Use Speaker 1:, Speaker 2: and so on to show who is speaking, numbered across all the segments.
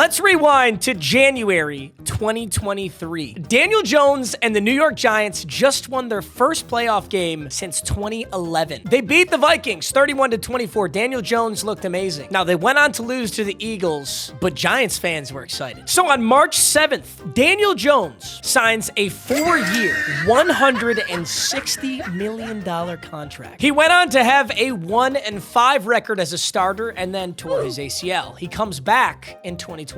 Speaker 1: Let's rewind to January 2023. Daniel Jones and the New York Giants just won their first playoff game since 2011. They beat the Vikings 31-24. Daniel Jones looked amazing. Now, they went on to lose to the Eagles, but Giants fans were excited. So on March 7th, Daniel Jones signs a 4-year, $160 million contract. He went on to have a 1-5 record as a starter and then tore his ACL. He comes back in 2024,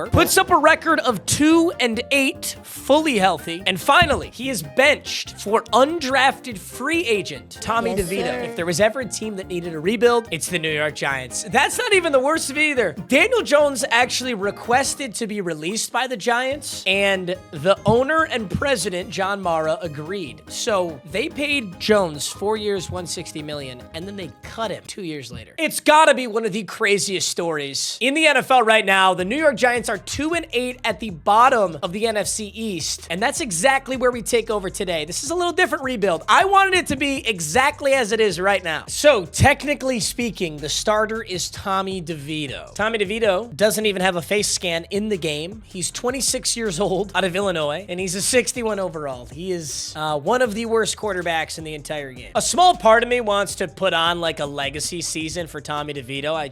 Speaker 1: puts up a record of 2-8, fully healthy, and finally, he is benched for undrafted free agent Tommy DeVito.
Speaker 2: Sir.
Speaker 1: If there was ever a team that needed a rebuild, it's the New York Giants. That's not even the worst of it either. Daniel Jones actually requested to be released by the Giants, and the owner and president, John Mara, agreed. So they paid Jones 4 years, $160 million, and then they cut him 2 years later. It's gotta be one of the craziest stories in the NFL right now. The New York Giants are 2-8 at the bottom of the NFC East, and that's exactly where we take over today. This is a little different rebuild. I wanted it to be exactly as it is right now. So, technically speaking, the starter is Tommy DeVito. Tommy DeVito doesn't even have a face scan in the game. He's 26 years old, out of Illinois, and he's a 61 overall. He is one of the worst quarterbacks in the entire game. A small part of me wants to put on like a legacy season for Tommy DeVito. I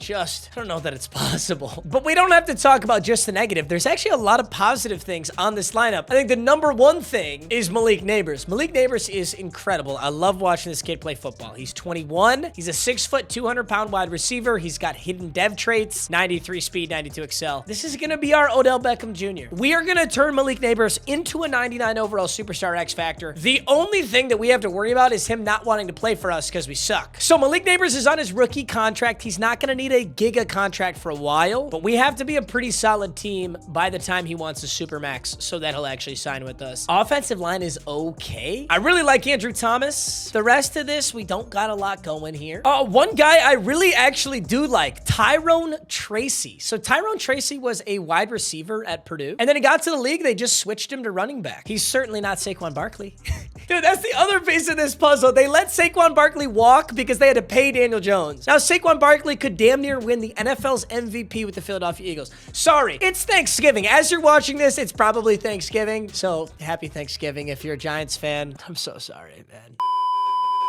Speaker 1: don't know that it's possible. But we don't have to talk about just the negative. There's actually a lot of positive things on this lineup. I think the number one thing is Malik Neighbors. Malik Neighbors is incredible. I love watching this kid play football. He's 21. He's a 6 foot, 200-pound wide receiver. He's got hidden dev traits, 93 speed, 92 excel. This is going to be our Odell Beckham Jr. We are going to turn Malik Neighbors into a 99 overall superstar X Factor. The only thing that we have to worry about is him not wanting to play for us because we suck. So Malik Neighbors is on his rookie contract. He's not going to need a giga contract for a while, but we have to be a pretty solid team by the time he wants a supermax so that he'll actually sign with us. Offensive line is okay. I really like Andrew Thomas. The rest of this, we don't got a lot going here. One guy I really actually do like, Tyrone Tracy. So Tyrone Tracy was a wide receiver at Purdue, and then he got to the league. They just switched him to running back. He's certainly not Saquon Barkley. Dude, that's the other piece of this puzzle. They let Saquon Barkley walk because they had to pay Daniel Jones. Now, Saquon Barkley could damn near win the NFL's MVP with the Philadelphia Eagles. Sorry, it's Thanksgiving. As you're watching this, it's probably Thanksgiving. So, happy Thanksgiving if you're a Giants fan. I'm so sorry, man.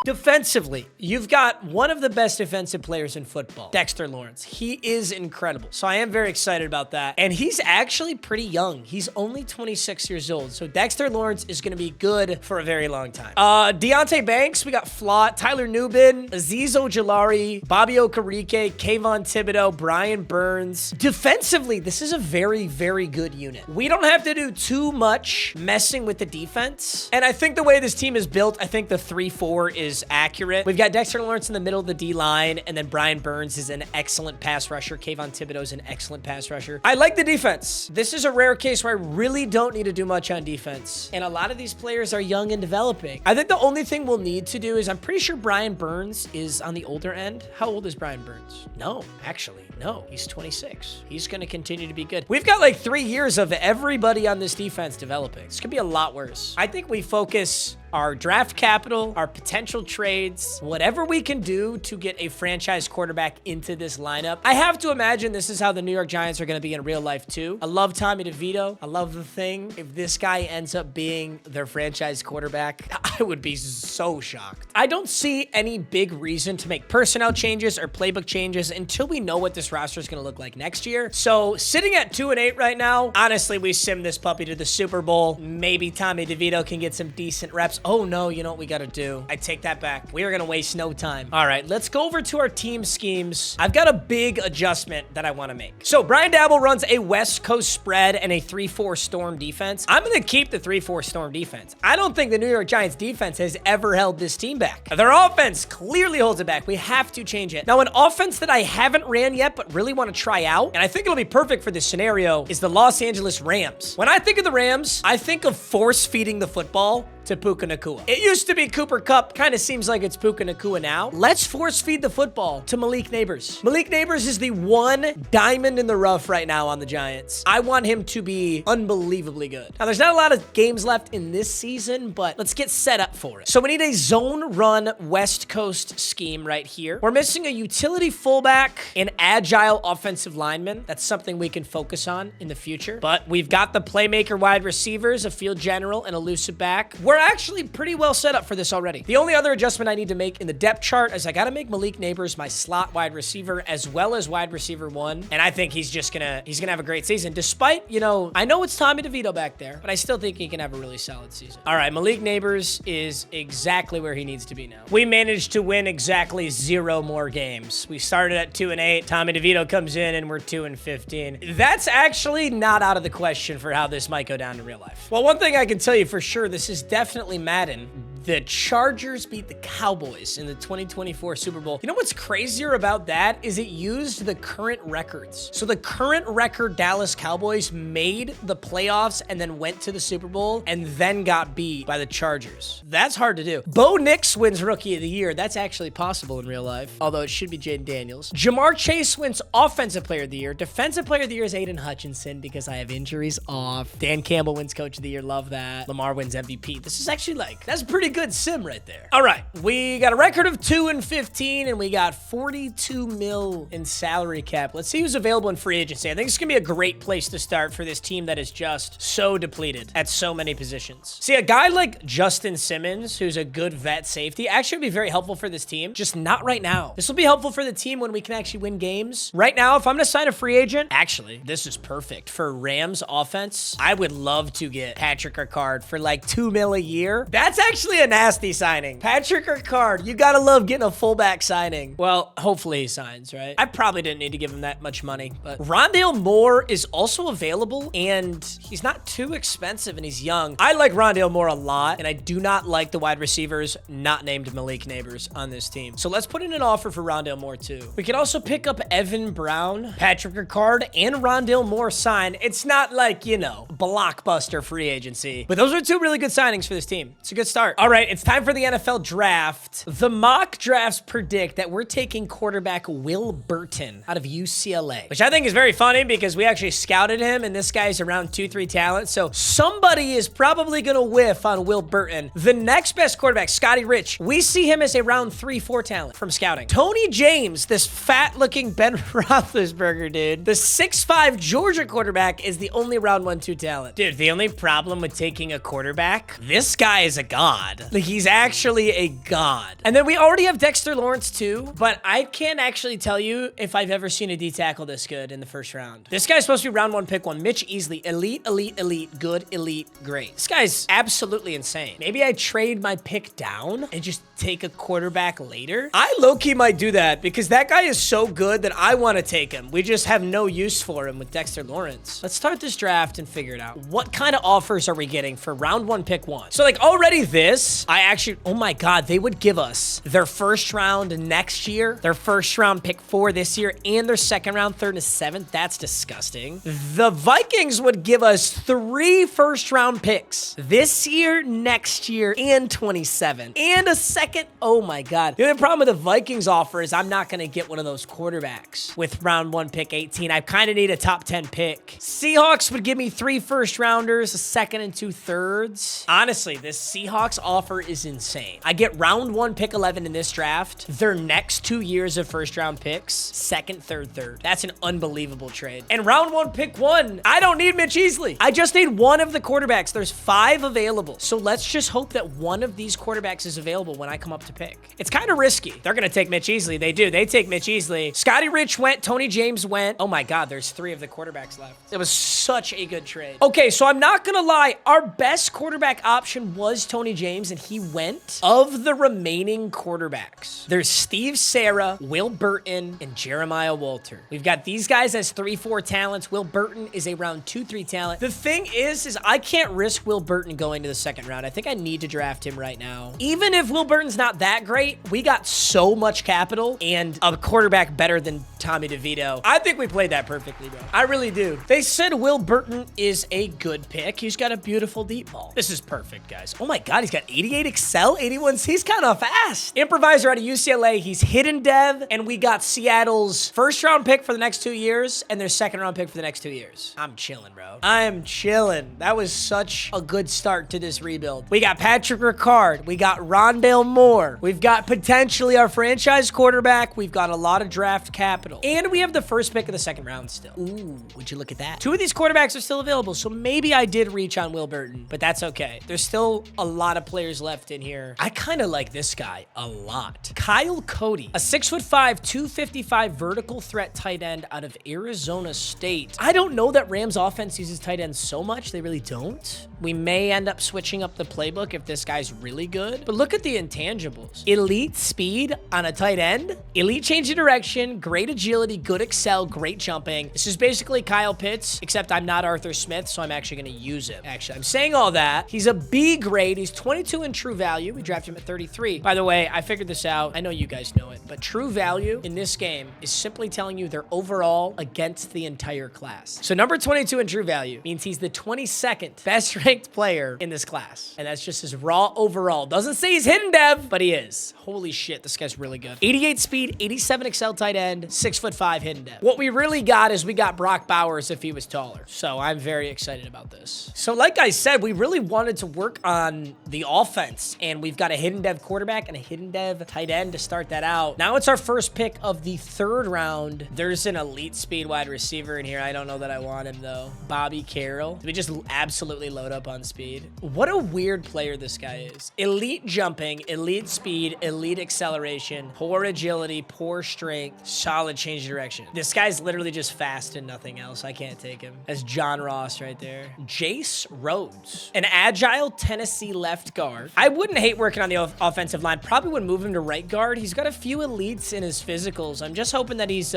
Speaker 1: Defensively, you've got one of the best defensive players in football, Dexter Lawrence. He is incredible. So I am very excited about that. And he's actually pretty young. He's only 26 years old. So Dexter Lawrence is going to be good for a very long time. Deontay Banks, we got Flott, Tyler Nubin, Azeez Ojulari, Bobby Okereke, Kayvon Thibodeau, Brian Burns. Defensively, this is a very, very good unit. We don't have to do too much messing with the defense. And I think the way this team is built, I think the 3-4 is accurate. We've got Dexter Lawrence in the middle of the D-line, and then Brian Burns is an excellent pass rusher. Kayvon Thibodeau is an excellent pass rusher. I like the defense. This is a rare case where I really don't need to do much on defense, and a lot of these players are young and developing. I think the only thing we'll need to do is, I'm pretty sure Brian Burns is on the older end. How old is Brian Burns? No, actually, no. He's 26. He's going to continue to be good. We've got like 3 years of everybody on this defense developing. This could be a lot worse. I think we focus our draft capital, our potential trades, whatever we can do to get a franchise quarterback into this lineup. I have to imagine this is how the New York Giants are going to be in real life too. I love Tommy DeVito. I love the thing. If this guy ends up being their franchise quarterback, I would be so shocked. I don't see any big reason to make personnel changes or playbook changes until we know what this roster is going to look like next year. So sitting at 2-8 right now, honestly, we sim this puppy to the Super Bowl. Maybe Tommy DeVito can get some decent reps. Oh no, you know what we got to do? I take that back. We are going to waste no time. All right, let's go over to our team schemes. I've got a big adjustment that I want to make. So Brian Dabble runs a West Coast spread and a 3-4 storm defense. I'm going to keep the 3-4 storm defense. I don't think the New York Giants defense has ever held this team back. Their offense clearly holds it back. We have to change it. Now, an offense that I haven't ran yet, but really want to try out, and I think it'll be perfect for this scenario, is the Los Angeles Rams. When I think of the Rams, I think of force feeding the football to Puka Nacua. It used to be Cooper Kupp. Kind of seems like it's Puka Nacua now. Let's force feed the football to Malik Neighbors. Malik Neighbors is the one diamond in the rough right now on the Giants. I want him to be unbelievably good. Now, there's not a lot of games left in this season, but let's get set up for it. So we need a zone run West Coast scheme right here. We're missing a utility fullback and agile offensive lineman. That's something we can focus on in the future. But we've got the playmaker wide receivers, a field general, and elusive back. We're actually pretty well set up for this already. The only other adjustment I need to make in the depth chart is I got to make Malik Neighbors my slot wide receiver as well as wide receiver 1. And I think he's gonna have a great season. Despite, you know, I know it's Tommy DeVito back there, but I still think he can have a really solid season. All right, Malik Neighbors is exactly where he needs to be now. We managed to win exactly 0 more games. We started at 2-8. Tommy DeVito comes in and we're 2-15. That's actually not out of the question for how this might go down in real life. Well, one thing I can tell you for sure, this is definitely Madden. The Chargers beat the Cowboys in the 2024 Super Bowl. You know what's crazier about that is it used the current records. So the current record Dallas Cowboys made the playoffs and then went to the Super Bowl and then got beat by the Chargers. That's hard to do. Bo Nix wins Rookie of the Year. That's actually possible in real life, although it should be Jaden Daniels. Jamar Chase wins Offensive Player of the Year. Defensive Player of the Year is Aiden Hutchinson because I have injuries off. Dan Campbell wins Coach of the Year. Love that. Lamar wins MVP. This is actually that's pretty good sim right there. All right, we got a record of 2-15 and we got 42 mil in salary cap. Let's see who's available in free agency. I think it's gonna be a great place to start for this team that is just so depleted at so many positions. See, a guy like Justin Simmons, who's a good vet safety, actually would be very helpful for this team, just not right now. This will be helpful for the team when we can actually win games. Right now, if I'm gonna sign a free agent, actually, this is perfect for Rams offense. I would love to get Patrick Ricard for like 2 mil a year. That's actually a nasty signing. Patrick Ricard, you gotta love getting a fullback signing. Well, hopefully he signs, right? I probably didn't need to give him that much money, but Rondale Moore is also available and he's not too expensive and he's young. I like Rondale Moore a lot and I do not like the wide receivers not named Malik Neighbors on this team. So let's put in an offer for Rondale Moore too. We could also pick up Evan Brown, Patrick Ricard, and Rondale Moore sign. It's not like, you know, blockbuster free agency, but those are 2 really good signings for this team. It's a good start. All right, it's time for the NFL draft. The mock drafts predict that we're taking quarterback Will Burton out of UCLA, which I think is very funny because we actually scouted him and this guy's around 2-3 talent. So somebody is probably going to whiff on Will Burton. The next best quarterback, Scotty Rich, we see him as a round 3-4 talent from scouting. Tony James, this fat looking Ben Roethlisberger dude, the 6'5 Georgia quarterback is the only round 1-2 talent. Dude, the only problem with taking a quarterback, this guy is a god. Like, he's actually a god. And then we already have Dexter Lawrence too, but I can't actually tell you if I've ever seen a D tackle this good in the first round. This guy's supposed to be round 1, pick 1. Mitch Easley, elite, elite, elite, good, elite, great. This guy's absolutely insane. Maybe I trade my pick down and just take a quarterback later. I low-key might do that because that guy is so good that I want to take him. We just have no use for him with Dexter Lawrence. Let's start this draft and figure it out. What kind of offers are we getting for round 1, pick 1? So like already this, I actually, oh my God, they would give us their first round next year, their first round pick 4 this year, and their second round, 3rd and 7th. That's disgusting. The Vikings would give us 3 first round picks this year, next year, and 27, and a second. Oh my God. The only problem with the Vikings offer is I'm not going to get one of those quarterbacks with round 1, pick 18. I kind of need a top 10 pick. Seahawks would give me 3 first rounders, a second and 2 thirds. Honestly, this Seahawks offer is insane. I get round 1, pick 11 in this draft, their next 2 years of first round picks, 2nd, 3rd, 3rd. That's an unbelievable trade. And round 1, pick 1, I don't need Mitch Easley. I just need one of the quarterbacks. There's 5 available. So let's just hope that one of these quarterbacks is available when I come up to pick. It's kind of risky. They're going to take Mitch Easley. They do. They take Mitch Easley. Scotty Rich went. Tony James went. Oh my God, there's 3 of the quarterbacks left. It was such a good trade. Okay, so I'm not going to lie. Our best quarterback option was Tony James. James, and he went of the remaining quarterbacks. There's Steve Sarah, Will Burton, and Jeremiah Walter. We've got these guys as 3-4 talents. Will Burton is a round 2-3 talent. The thing is I can't risk Will Burton going to the second round. I think I need to draft him right now. Even if Will Burton's not that great, we got so much capital and a quarterback better than Tommy DeVito. I think we played that perfectly, bro. I really do. They said Will Burton is a good pick. He's got a beautiful deep ball. This is perfect, guys. Oh my God, he's got 88 Excel, 81. He's kind of fast. Improviser out of UCLA. He's hidden dev, and we got Seattle's first round pick for the next 2 years and their second round pick for the next 2 years. I'm chilling, bro. I'm chilling. That was such a good start to this rebuild. We got Patrick Ricard. We got Rondale Moore. We've got potentially our franchise quarterback. We've got a lot of draft capital. And we have the first pick of the second round still. Ooh, would you look at that? 2 of these quarterbacks are still available, so maybe I did reach on Will Burton, but that's okay. There's still a lot of players left in here. I kind of like this guy a lot. Kyle Cody, a 6'5", 255 vertical threat tight end out of Arizona State. I don't know that Rams offense uses tight ends so much. They really don't. We may end up switching up the playbook if this guy's really good, but look at the intangibles. Elite speed on a tight end, elite change of direction, great agility, good excel, great jumping. This is basically Kyle Pitts, except I'm not Arthur Smith, so I'm actually going to use him. Actually, I'm saying all that. He's a B grade. He's 22 in true value. We drafted him at 33. By the way, I figured this out. I know you guys know it, but true value in this game is simply telling you their overall against the entire class. So number 22 in true value means he's the 22nd best ranked player in this class. And that's just his raw overall. Doesn't say he's hidden dev, but he is. Holy shit, this guy's really good. 88 speed, 87 excel tight end, 6'5" hidden dev. What we really got is we got Brock Bowers if he was taller. So I'm very excited about this. So like I said, we really wanted to work on the offense, and we've got a hidden dev quarterback and a hidden dev tight end to start that out. Now it's our first pick of the third round. There's an elite speed wide receiver in here. I don't know that I want him though. Bobby Carroll. Did we just absolutely load up on speed? What a weird player this guy is. Elite jumping, elite speed, elite acceleration, poor agility, poor strength, solid change of direction. This guy's literally just fast and nothing else. I can't take him. That's John Ross right there. Jace Rhodes, an agile Tennessee left guard. I wouldn't hate working on the offensive line. Probably would move him to right guard. He's got a few elites in his physicals. I'm just hoping that he's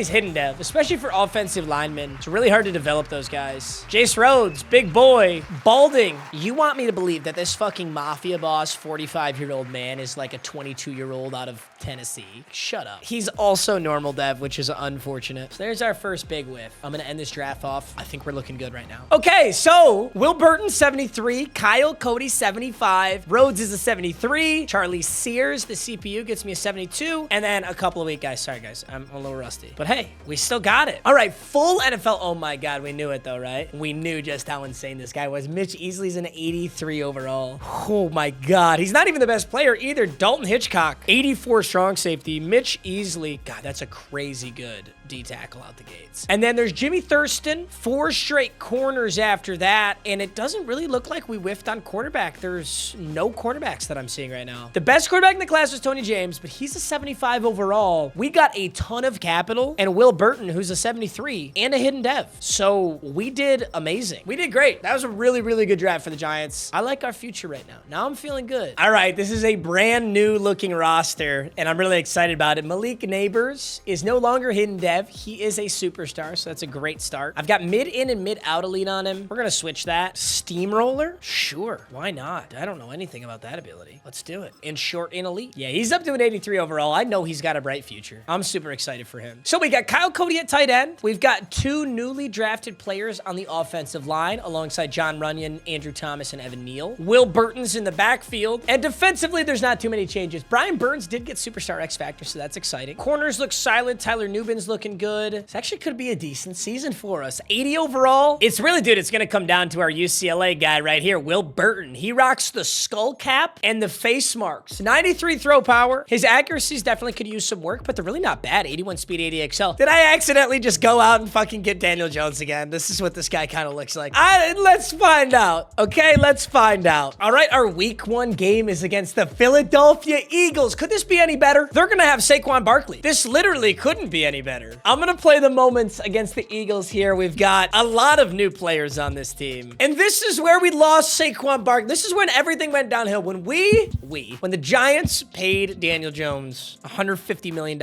Speaker 1: hidden dev, especially for offensive linemen. It's really hard to develop those guys. Jace Rhodes, big boy, balding. You want me to believe that this fucking mafia boss, 45-year-old man is like a 22-year-old out of Tennessee? Shut up. He's also normal dev, which is unfortunate. So there's our first big whiff. I'm gonna end this draft off. I think we're looking good right now. Okay, so Will Burton, 73. Kyle Cody, 75. Rhodes is a 73. Charlie Sears, the CPU, gets me a 72. And then a couple of weak guys. Sorry, guys. I'm a little rusty. But hey, we still got it. All right, full NFL. Oh my God, we knew it though, right? We knew just how insane this guy was. Mitch Easley's an 83 overall. Oh my God. He's not even the best player either. Dalton Hitchcock, 84 strong safety. Mitch Easley. God, that's a crazy good D-tackle out the gates. And then there's Jimmy Thurston, 4 straight corners after that, and it doesn't really look like we whiffed on quarterback. There's no quarterbacks that I'm seeing right now. The best quarterback in the class was Tony James, but he's a 75 overall. We got a ton of capital, and Will Burton, who's a 73, and a hidden dev. So we did amazing. We did great. That was a really, really good draft for the Giants. I like our future right now. Now I'm feeling good. All right, this is a brand new looking roster, and I'm really excited about it. Malik Neighbors is no longer hidden dev. He is a superstar, so that's a great start. I've got mid-in and mid-out elite on him. We're going to switch that. Steamroller? Sure. Why not? I don't know anything about that ability. Let's do it. And short in elite. Yeah, he's up to an 83 overall. I know he's got a bright future. I'm super excited for him. So we got Kyle Cody at tight end. We've got 2 newly drafted players on the offensive line alongside John Runyon, Andrew Thomas, and Evan Neal. Will Burton's in the backfield. And defensively, there's not too many changes. Brian Burns did get superstar X Factor, so that's exciting. Corners look silent. Tyler Nubin's looking good. This actually could be a decent season for us. 80 overall. It's really, dude, it's going to come down to our UCLA guy right here, Will Burton. He rocks the skull cap and the face marks. 93 throw power. His accuracies definitely could use some work, but they're really not bad. 81 speed, 80 XL. Did I accidentally just go out and fucking get Daniel Jones again? This is what this guy kind of looks like. Let's let's find out. Okay, let's find out. All right, our week 1 game is against the Philadelphia Eagles. Could this be any better? They're gonna have Saquon Barkley. This literally couldn't be any better. I'm gonna play the moments against the Eagles here. We've got a lot of new players on this team. And this is where we lost Saquon Barkley. This is when everything went downhill. When when the Giants paid Daniel Jones $150 million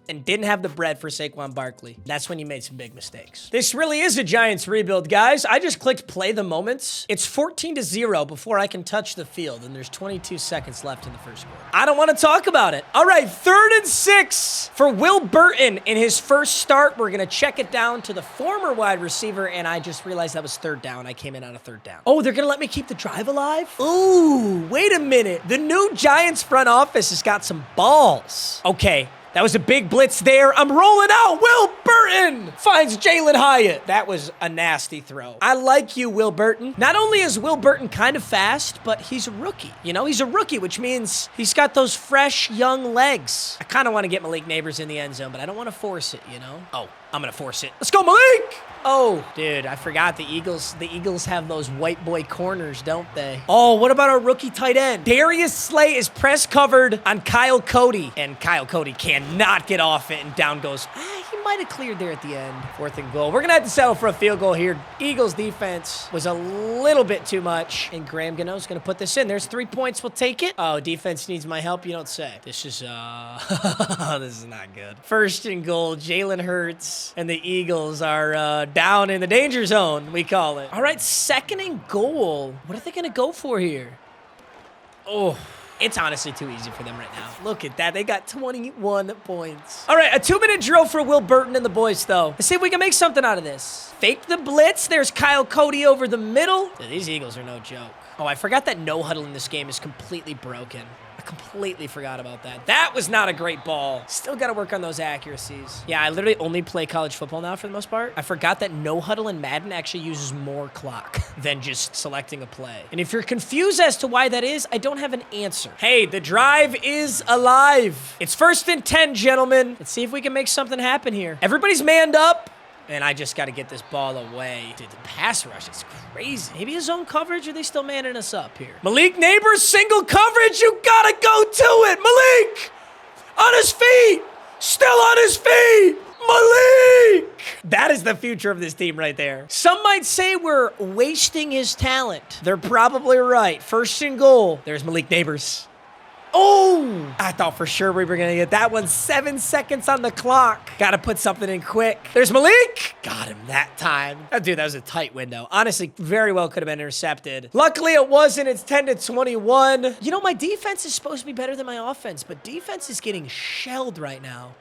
Speaker 1: and didn't have the bread for Saquon Barkley, that's when you made some big mistakes. This really is a Giants rebuild, guys. I just clicked play the moments. It's 14-0 before I can touch the field, and there's 22 seconds left in the first quarter. I don't want to talk about it. All right, 3rd and 6 for Will Burton in his first start. We're going to check it down to the former wide receiver, and I just realized that was 3rd down. I came in on a 3rd down. Oh, they're going to let me keep the drive alive? Ooh, wait a minute. The new Giants front office has got some balls. Okay. That was a big blitz there. I'm rolling out. Will Burton finds Jalen Hyatt. That was a nasty throw. I like you, Will Burton. Not only is Will Burton kind of fast, but he's a rookie. You know, he's a rookie, which means he's got those fresh, young legs. I kind of want to get Malik Neighbors in the end zone, but I don't want to force it, you know? Oh, I'm going to force it. Let's go, Malik! Oh, dude, I forgot the Eagles. The Eagles have those white boy corners, don't they? Oh, what about our rookie tight end? Darius Slay is press covered on Kyle Cody, and Kyle Cody cannot get off it, and down goes. He might have cleared there at the end. 4th and goal. We're going to have to settle for a field goal here. Eagles defense was a little bit too much, and Graham Gano's going to put this in. There's 3 points. We'll take it. Oh, defense needs my help. You don't say. This is, this is not good. 1st and goal. Jalen Hurts and the Eagles are, down in the danger zone, we call it. All right, 2nd and goal. What are they going to go for here? Oh, it's honestly too easy for them right now. Look at that. They got 21 points. All right, a 2-minute drill for Will Burton and the boys, though. Let's see if we can make something out of this. Fake the blitz. There's Kyle Cody over the middle. Dude, these Eagles are no joke. Oh, I forgot that no huddle in this game is completely broken. I completely forgot about that. That was not a great ball. Still got to work on those accuracies. Yeah, I literally only play college football now for the most part. I forgot that no huddle in Madden actually uses more clock than just selecting a play. And if you're confused as to why that is, I don't have an answer. Hey, the drive is alive. It's 1st and 10, gentlemen. Let's see if we can make something happen here. Everybody's manned up. And I just got to get this ball away. Dude, the pass rush is crazy. Maybe a zone coverage, or are they still manning us up here? Malik Neighbors, single coverage. You got to go to it. Malik on his feet. Still on his feet. Malik! That is the future of this team right there. Some might say we're wasting his talent. They're probably right. 1st and goal. There's Malik Neighbors. Oh, I thought for sure we were going to get that one. 7 seconds on the clock. Got to put something in quick. There's Malik. Got him that time. Oh, dude, that was a tight window. Honestly, very well could have been intercepted. Luckily, it wasn't. It's 10-21. You know, my defense is supposed to be better than my offense, but defense is getting shelled right now.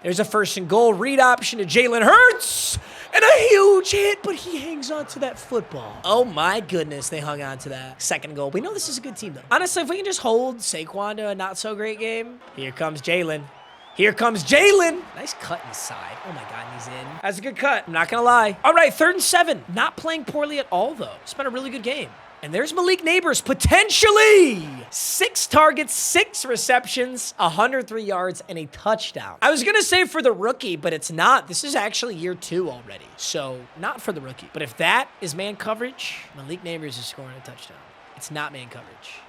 Speaker 1: There's a 1st and goal. Read option to Jalen Hurts. And a huge hit, but he hangs on to that football. Oh, my goodness, they hung on to that. 2nd goal. We know this is a good team, though. Honestly, if we can just hold Saquon to a not-so-great game. Here comes Jalen. Here comes Jalen. Nice cut inside. Oh, my God, he's in. That's a good cut. I'm not going to lie. All right, 3rd and 7. Not playing poorly at all, though. It's been a really good game. And there's Malik Neighbors, potentially. 6 targets, 6 receptions, 103 yards, and a touchdown. I was going to say for the rookie, but it's not. This is actually year 2 already. So, not for the rookie. But if that is man coverage, Malik Neighbors is scoring a touchdown. It's not man coverage.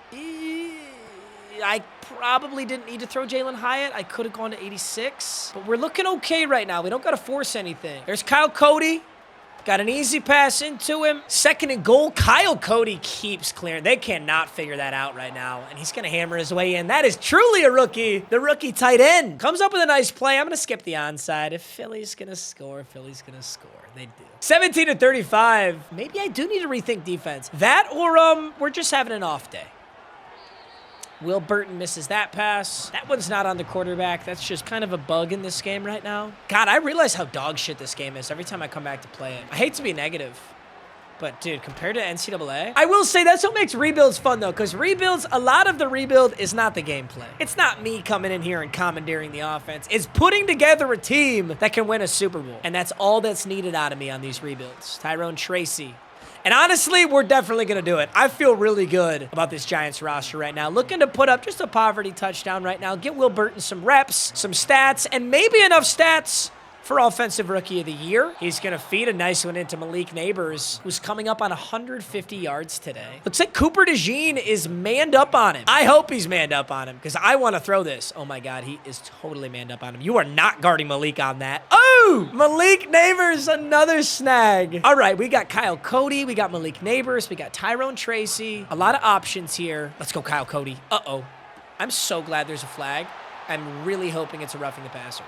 Speaker 1: I probably didn't need to throw Jalen Hyatt. I could have gone to 86. But we're looking okay right now. We don't got to force anything. There's Kyle Cody. Got an easy pass into him. 2nd and goal. Kyle Cody keeps clearing. They cannot figure that out right now. And he's going to hammer his way in. That is truly a rookie. The rookie tight end. Comes up with a nice play. I'm going to skip the onside. If Philly's going to score, Philly's going to score. They do. 17-35. Maybe I do need to rethink defense. That or we're just having an off day. Will Burton misses that pass. That one's not on the quarterback. That's just kind of a bug in this game right now. God, I realize how dog shit this game is every time I come back to play it. I hate to be negative, but dude, compared to NCAA, I will say that's what makes rebuilds fun though, because rebuilds, a lot of the rebuild is not the gameplay. It's not me coming in here and commandeering the offense. It's putting together a team that can win a Super Bowl. And that's all that's needed out of me on these rebuilds. Tyrone Tracy. And honestly, we're definitely going to do it. I feel really good about this Giants roster right now. Looking to put up just a poverty touchdown right now. Get Will Burton some reps, some stats, and maybe enough stats for Offensive Rookie of the Year. He's going to feed a nice one into Malik Neighbors, who's coming up on 150 yards today. Looks like Cooper DeJean is manned up on him. I hope he's manned up on him because I want to throw this. Oh my God, he is totally manned up on him. You are not guarding Malik on that. Oh, Malik Neighbors, another snag. All right, we got Kyle Cody. We got Malik Neighbors. We got Tyrone Tracy. A lot of options here. Let's go Kyle Cody. Uh-oh. I'm so glad there's a flag. I'm really hoping it's a roughing the passer.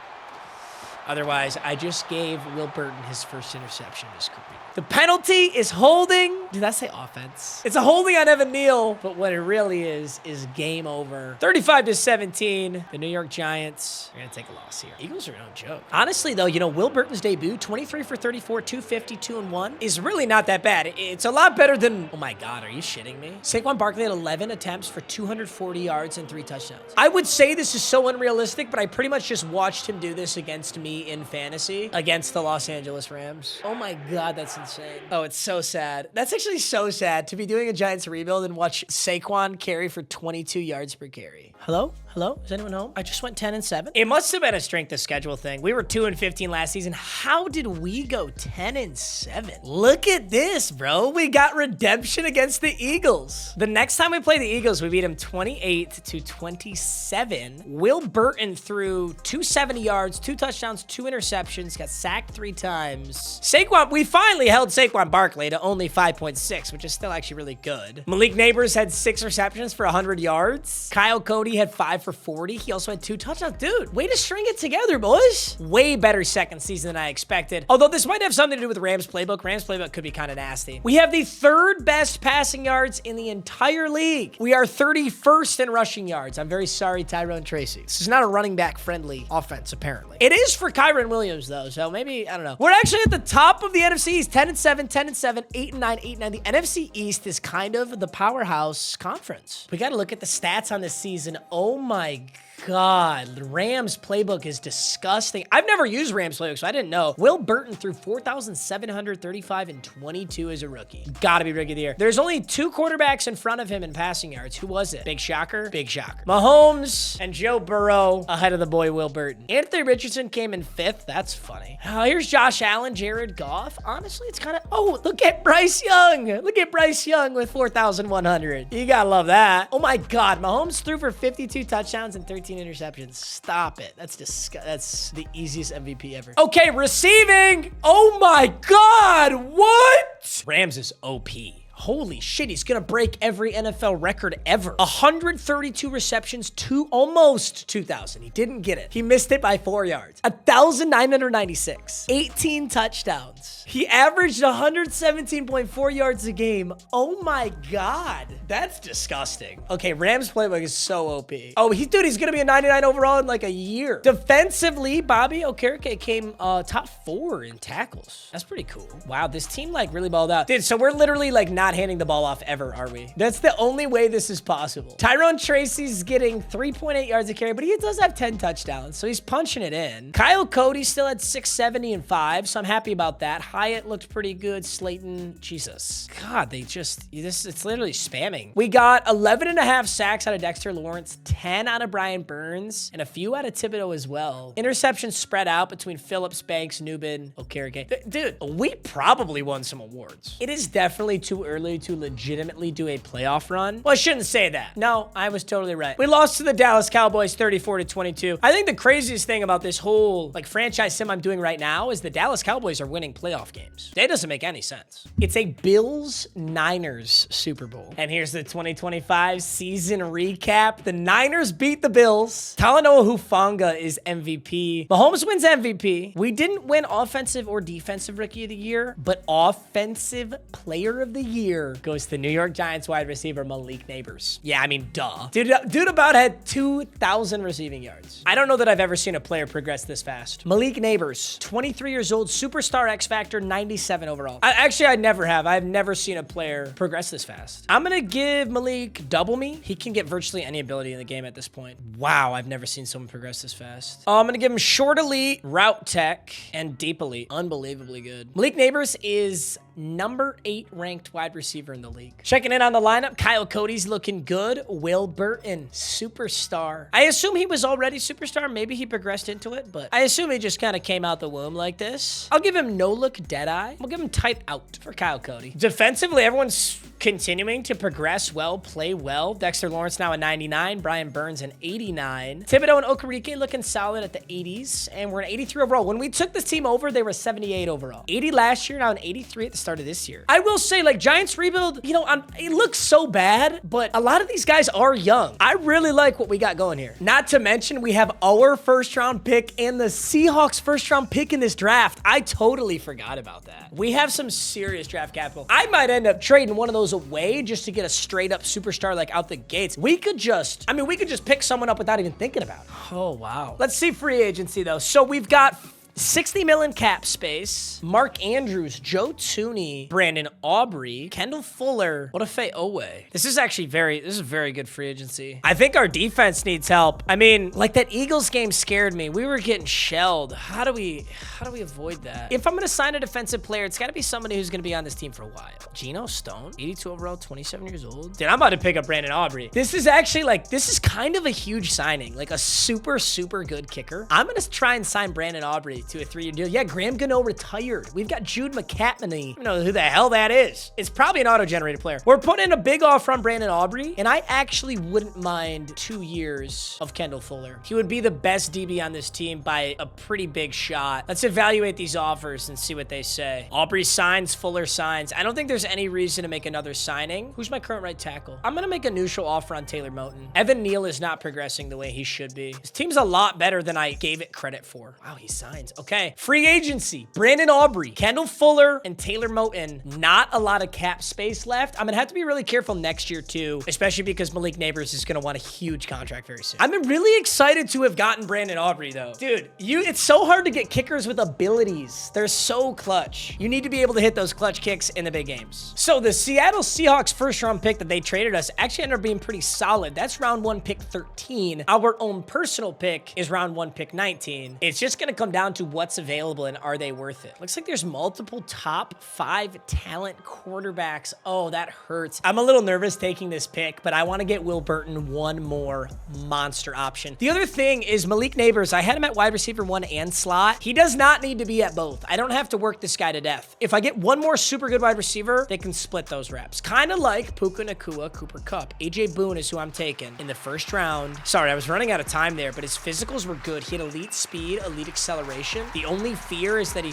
Speaker 1: Otherwise, I just gave Will Burton his first interception of his career. The penalty is holding. Did I say offense? It's a holding on Evan Neal, but what it really is game over. 35-17. The New York Giants are going to take a loss here. Eagles are no joke. Honestly, though, you know, Will Burton's debut, 23 for 34, 250, 2-1, is really not that bad. It's a lot better than, oh my God, are you shitting me? Saquon Barkley had 11 attempts for 240 yards and 3 touchdowns. I would say this is so unrealistic, but I pretty much just watched him do this against me in fantasy against the Los Angeles Rams. Oh my God, that's insane. Oh, it's so sad. That's actually so sad to be doing a Giants rebuild and watch Saquon carry for 22 yards per carry. Hello? Hello? Is anyone home? I just went 10-7. It must have been a strength of schedule thing. We were 2-15 last season. How did we go 10-7? Look at this, bro. We got redemption against the Eagles. The next time we play the Eagles, we beat them 28-27. Will Burton threw 270 yards, 2 touchdowns, 2 interceptions, got sacked 3 times. Saquon, we finally held Saquon Barkley to only 5.6, which is still actually really good. Malik Neighbors had 6 receptions for 100 yards. Kyle Cody had 5 for 40. He also had 2 touchdowns. Dude, way to string it together, boys. Way better second season than I expected. Although this might have something to do with Rams playbook. Rams playbook could be kind of nasty. We have the 3rd best passing yards in the entire league. We are 31st in rushing yards. I'm very sorry, Tyrone Tracy. This is not a running back friendly offense, apparently. It is for Kyron Williams, though, so maybe, I don't know. We're actually at the top of the NFC East, 10-7, 10-7, 8-9, 8-9. The NFC East is kind of the powerhouse conference. We got to look at the stats on this season. Oh my God, the Rams playbook is disgusting. I've never used Rams playbook, so I didn't know. Will Burton threw 4,735 and 22 as a rookie. Gotta be rookie of the year. There's only 2 quarterbacks in front of him in passing yards. Who was it? Big shocker? Big shocker. Mahomes and Joe Burrow ahead of the boy Will Burton. Anthony Richardson came in 5th. That's funny. Here's Josh Allen, Jared Goff. Honestly, it's kind of, oh, look at Bryce Young. Look at Bryce Young with 4,100. You gotta love that. Oh my God, Mahomes threw for 52 touchdowns and 13 interceptions. Stop it. That's disgusting. That's the easiest MVP ever. Okay, receiving. Oh my God. What? Rams is OP. Holy shit, he's gonna break every NFL record ever. 132 receptions, almost 2,000. He didn't get it. He missed it by 4 yards. 1,996. 18 touchdowns. He averaged 117.4 yards a game. Oh my God. That's disgusting. Okay, Rams playbook is so OP. Oh, he's gonna be a 99 overall in like a year. Defensively, Bobby Okereke came top 4 in tackles. That's pretty cool. Wow, this team like really balled out. Dude, so we're literally like not handing the ball off ever, are we? That's the only way this is possible. Tyrone Tracy's getting 3.8 yards a carry, but he does have 10 touchdowns, so he's punching it in. Kyle Cody still at 670 and 5, so I'm happy about that. Hyatt looked pretty good. Slayton, Jesus. God, it's literally spamming. We got 11.5 sacks out of Dexter Lawrence, 10 out of Brian Burns, and a few out of Thibodeau as well. Interceptions spread out between Phillips, Banks, Nubin, Okereke. Dude, we probably won some awards. It is definitely too early to legitimately do a playoff run. Well, I shouldn't say that. No, I was totally right. We lost to the Dallas Cowboys 34-22. I think the craziest thing about this whole like franchise sim I'm doing right now is the Dallas Cowboys are winning playoff games. That doesn't make any sense. It's a Bills-Niners Super Bowl. And here's the 2025 season recap. The Niners beat the Bills. Talanoa Hufanga is MVP. Mahomes wins MVP. We didn't win offensive or defensive rookie of the year, but offensive player of the year goes to New York Giants wide receiver Malik Neighbors. Yeah, I mean, duh. Dude about had 2,000 receiving yards. I don't know that I've ever seen a player progress this fast. Malik Neighbors, 23 years old, superstar X Factor, 97 overall. I never have. I've never seen a player progress this fast. I'm gonna give Malik double me. He can get virtually any ability in the game at this point. Wow, I've never seen someone progress this fast. I'm gonna give him short elite, route tech, and deep elite. Unbelievably good. Malik Neighbors is number 8 ranked wide receiver in the league. Checking in on the lineup, Kyle Cody's looking good. Will Burton, superstar. I assume he was already superstar. Maybe he progressed into it, but I assume he just kind of came out the womb like this. I'll give him no look deadeye. We'll give him type out for Kyle Cody. Defensively, everyone's continuing to progress well, play well. Dexter Lawrence now a 99. Brian Burns an 89. Thibodeau and Okereke looking solid at the 80s. And we're an 83 overall. When we took this team over, they were 78 overall. 80 last year, now an 83 at the start of this year. I will say, like, Giants rebuild, you know, it looks so bad, but a lot of these guys are young. I really like what we got going here. Not to mention, we have our first round pick and the Seahawks first round pick in this draft. I totally forgot about that. We have some serious draft capital. I might end up trading one of those away just to get a straight up superstar like out the gates. We could just pick someone up without even thinking about it. Oh, wow. Let's see free agency though. So we've got 60 million cap space. Mark Andrews, Joe Tooney, Brandon Aubrey, Kendall Fuller, Odafe Owe. This is very good free agency. I think our defense needs help. I mean, like that Eagles game scared me. We were getting shelled. How do we avoid that? If I'm gonna sign a defensive player, it's gotta be somebody who's gonna be on this team for a while. Geno Stone, 82 overall, 27 years old. Dude, I'm about to pick up Brandon Aubrey. This is kind of a huge signing, like a super, super good kicker. I'm gonna try and sign Brandon Aubrey to a 3-year deal. Yeah, Graham Gano retired. We've got Jude McCatney. I don't know who the hell that is. It's probably an auto-generated player. We're putting in a big offer on Brandon Aubrey, and I actually wouldn't mind 2 years of Kendall Fuller. He would be the best DB on this team by a pretty big shot. Let's evaluate these offers and see what they say. Aubrey signs, Fuller signs. I don't think there's any reason to make another signing. Who's my current right tackle? I'm gonna make a neutral offer on Taylor Moton. Evan Neal is not progressing the way he should be. His team's a lot better than I gave it credit for. Wow, he signs. Okay. Free agency. Brandon Aubrey, Kendall Fuller, and Taylor Moton. Not a lot of cap space left. I'm gonna have to be really careful next year too, especially because Malik Neighbors is gonna want a huge contract very soon. I'm really excited to have gotten Brandon Aubrey though. Dude, it's so hard to get kickers with abilities. They're so clutch. You need to be able to hit those clutch kicks in the big games. So the Seattle Seahawks first round pick that they traded us actually ended up being pretty solid. That's round 1 pick 13. Our own personal pick is round 1 pick 19. It's just gonna come down to what's available and are they worth it. Looks like there's multiple top 5 talent quarterbacks. Oh, that hurts. I'm a little nervous taking this pick, but I want to get Will Burton one more monster option. The other thing is Malik Neighbors. I had him at wide receiver 1 and slot. He does not need to be at both. I don't have to work this guy to death. If I get one more super good wide receiver, they can split those reps. Kind of like Puka Nacua, Cooper Kupp. AJ Boone is who I'm taking in the first round. Sorry, I was running out of time there, but his physicals were good. He had elite speed, elite acceleration. The only fear is that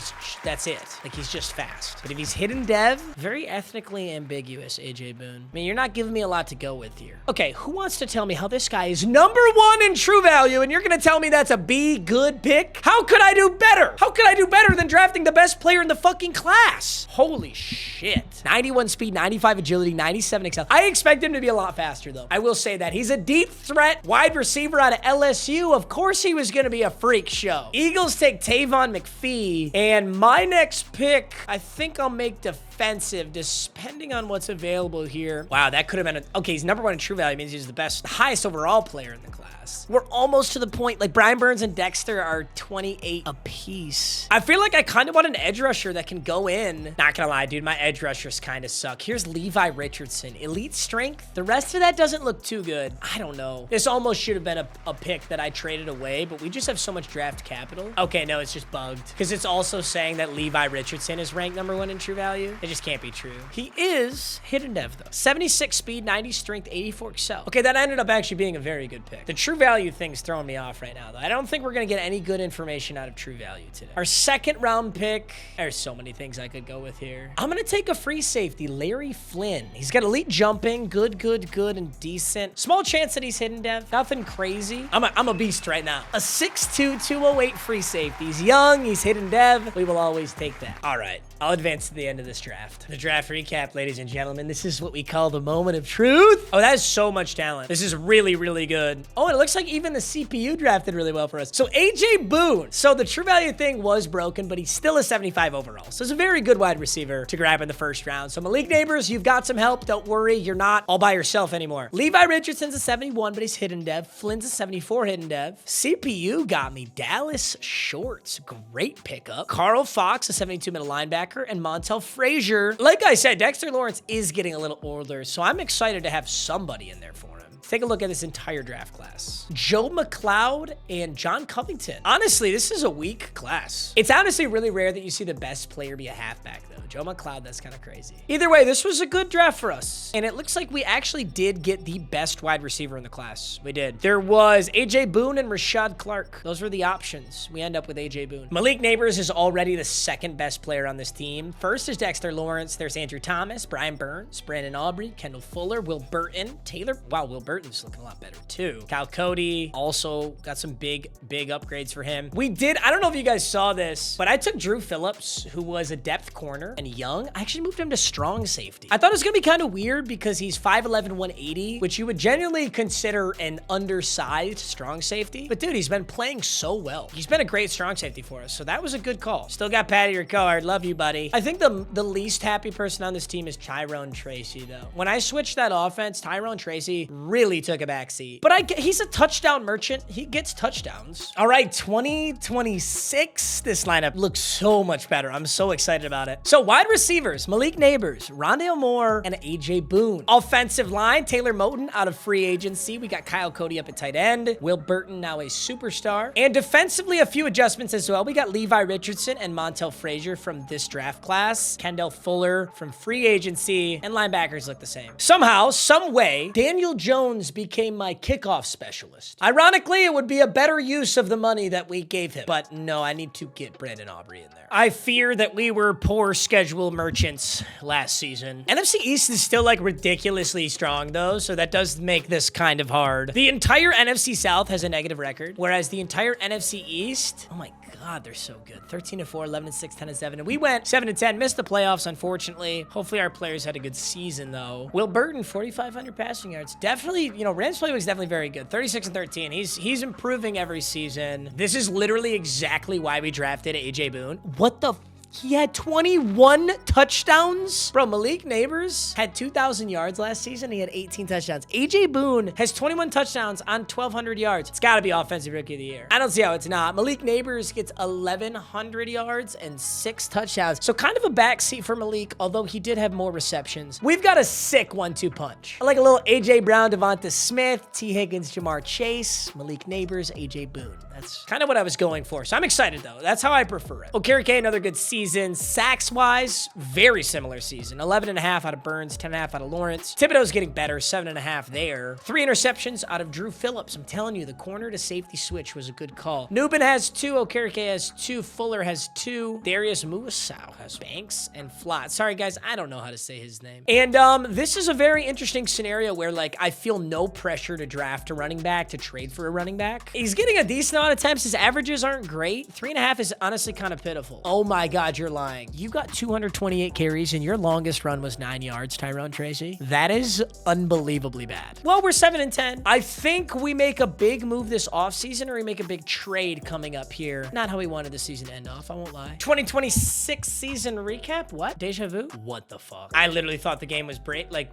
Speaker 1: that's it. Like, he's just fast. But if he's hidden dev, very ethnically ambiguous, AJ Boone. I mean, you're not giving me a lot to go with here. Okay, who wants to tell me how this guy is number 1 in true value, and you're gonna tell me that's a B good pick? How could I do better? How could I do better than drafting the best player in the fucking class? Holy shit. 91 speed, 95 agility, 97 excel. I expect him to be a lot faster, though. I will say that. He's a deep threat wide receiver out of LSU. Of course he was gonna be a freak show. Eagles take Tavon McPhee, and my next pick, I think I'll make defensive, depending on what's available here. Wow, that could have been okay, he's number 1 in true value, means he's the highest overall player in the class. We're almost to the point, like Brian Burns and Dexter are 28 apiece. I feel like I kind of want an edge rusher that can go in. Not gonna lie, dude, my edge rushers kind of suck. Here's Levi Richardson, elite strength. The rest of that doesn't look too good. I don't know. This almost should have been a pick that I traded away, but we just have so much draft capital. Okay, no, it's just bugged because it's also saying that Levi Richardson is ranked number 1 in true value. It just can't be true. He is hidden dev though. 76 speed, 90 strength, 84 excel. Okay, that ended up actually being a very good pick. The true value thing's throwing me off right now though. I don't think we're gonna get any good information out of true value today. Our second round pick, there's so many things I could go with here. I'm gonna take a free safety, Larry Flynn. He's got elite jumping, good, and decent. Small chance that he's hidden dev. Nothing crazy. I'm a beast right now. A 6'2", 208 free safety. He's young, he's hidden dev. We will always take that. All right, I'll advance to the end of this draft. The draft recap, ladies and gentlemen. This is what we call the moment of truth. Oh, that is so much talent. This is really, really good. Oh, and it looks like even the CPU drafted really well for us. So AJ Boone. So the true value thing was broken, but he's still a 75 overall. So it's a very good wide receiver to grab in the first round. So Malik Neighbors, you've got some help. Don't worry, you're not all by yourself anymore. Levi Richardson's a 71, but he's hidden dev. Flynn's a 74 hidden dev. CPU got me. Dallas Shorts, great pickup. Carl Fox, a 72 middle linebacker, and Montel Frazier Frazier. Like I said, Dexter Lawrence is getting a little older, so I'm excited to have somebody in there for him. Take a look at this entire draft class. Joe McLeod and John Covington. Honestly, this is a weak class. It's honestly really rare that you see the best player be a halfback, though. Joe McLeod, that's kind of crazy. Either way, this was a good draft for us. And it looks like we actually did get the best wide receiver in the class. We did. There was A.J. Boone and Rashad Clark. Those were the options. We end up with A.J. Boone. Malik Neighbors is already the second best player on this team. First is Dexter Lawrence. There's Andrew Thomas, Brian Burns, Brandon Aubrey, Kendall Fuller, Will Burton, Taylor. Wow, Will Burton's looking a lot better too. Cal Cody also got some big upgrades for him. We did, I don't know if you guys saw this, but I took Drew Phillips, who was a depth corner and young. I actually moved him to strong safety. I thought it was gonna be kind of weird because he's 5'11", 180, which you would genuinely consider an undersized strong safety. But dude, he's been playing so well. He's been a great strong safety for us, so that was a good call. Still got Patty Ricard. Love you, buddy. I think the least happy person on this team is Tyrone Tracy, though. When I switched that offense, Tyrone Tracy really took a backseat. But he's a touchdown merchant. He gets touchdowns. All right, 2026. This lineup looks so much better. I'm so excited about it. So wide receivers, Malik Neighbors, Rondale Moore, and A.J. Boone. Offensive line, Taylor Moton out of free agency. We got Kyle Cody up at tight end. Will Burton now a superstar. And defensively, a few adjustments as well. We got Levi Richardson and Montel Frazier from this draft class. Kendall Fuller from free agency. And linebackers look the same. Somehow, some way, Daniel Jones became my kickoff specialist. Ironically, it would be a better use of the money that we gave him. But no, I need to get Brandon Aubrey in there. I fear that we were poor schedule merchants last season. NFC East is still like ridiculously strong though, so that does make this kind of hard. The entire NFC South has a negative record, whereas the entire NFC East, oh my God, they're so good. 13-4, 11-6, 10-7. And we went 7-10, missed the playoffs, unfortunately. Hopefully our players had a good season, though. Will Burton, 4,500 passing yards. Definitely, you know, Rams play was definitely very good. 36-13. He's improving every season. This is literally exactly why we drafted A.J. Boone. What the He had 21 touchdowns. Bro, Malik Neighbors had 2,000 yards last season. He had 18 touchdowns. A.J. Boone has 21 touchdowns on 1,200 yards. It's got to be Offensive Rookie of the Year. I don't see how it's not. Malik Neighbors gets 1,100 yards and 6 touchdowns. So kind of a backseat for Malik, although he did have more receptions. We've got a sick 1-2 punch. I like a little A.J. Brown, Devonta Smith, T. Higgins, Jamar Chase, Malik Neighbors, A.J. Boone. That's kind of what I was going for. So I'm excited, though. That's how I prefer it. Okereke, another good season. Sacks-wise, very similar season. 11.5 out of Burns, 10.5 out of Lawrence. Thibodeau's getting better, 7.5 there. 3 interceptions out of Drew Phillips. I'm telling you, the corner to safety switch was a good call. Nubin has 2. Okereke has 2. Fuller has 2. Darius Muasau has Banks and Flott. Sorry, guys, I don't know how to say his name. And this is a very interesting scenario where, like, I feel no pressure to draft a running back, to trade for a running back. He's getting a decent amount of attempts. His averages aren't great. 3.5 is honestly kind of pitiful. Oh my God, you're lying. You got 228 carries and your longest run was 9 yards, Tyrone Tracy. That is unbelievably bad. Well, we're 7-10. I think we make a big move this offseason, or we make a big trade coming up here. Not how we wanted the season to end off, I won't lie. 2026 season recap? What? Deja vu? What the fuck? I literally thought the game was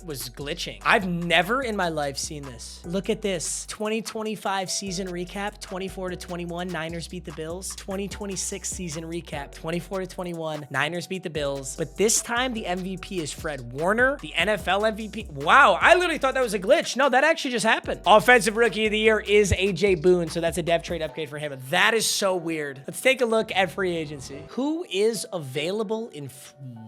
Speaker 1: was glitching. I've never in my life seen this. Look at this. 2025 season recap, 24-21, Niners beat the Bills. 2026 season recap, 24-21, Niners beat the Bills. But this time the MVP is Fred Warner, the NFL MVP. Wow, I literally thought that was a glitch. No, that actually just happened. Offensive Rookie of the Year is A.J. Boone, so that's a depth trade upgrade for him. That is so weird. Let's take a look at free agency. Who is available in...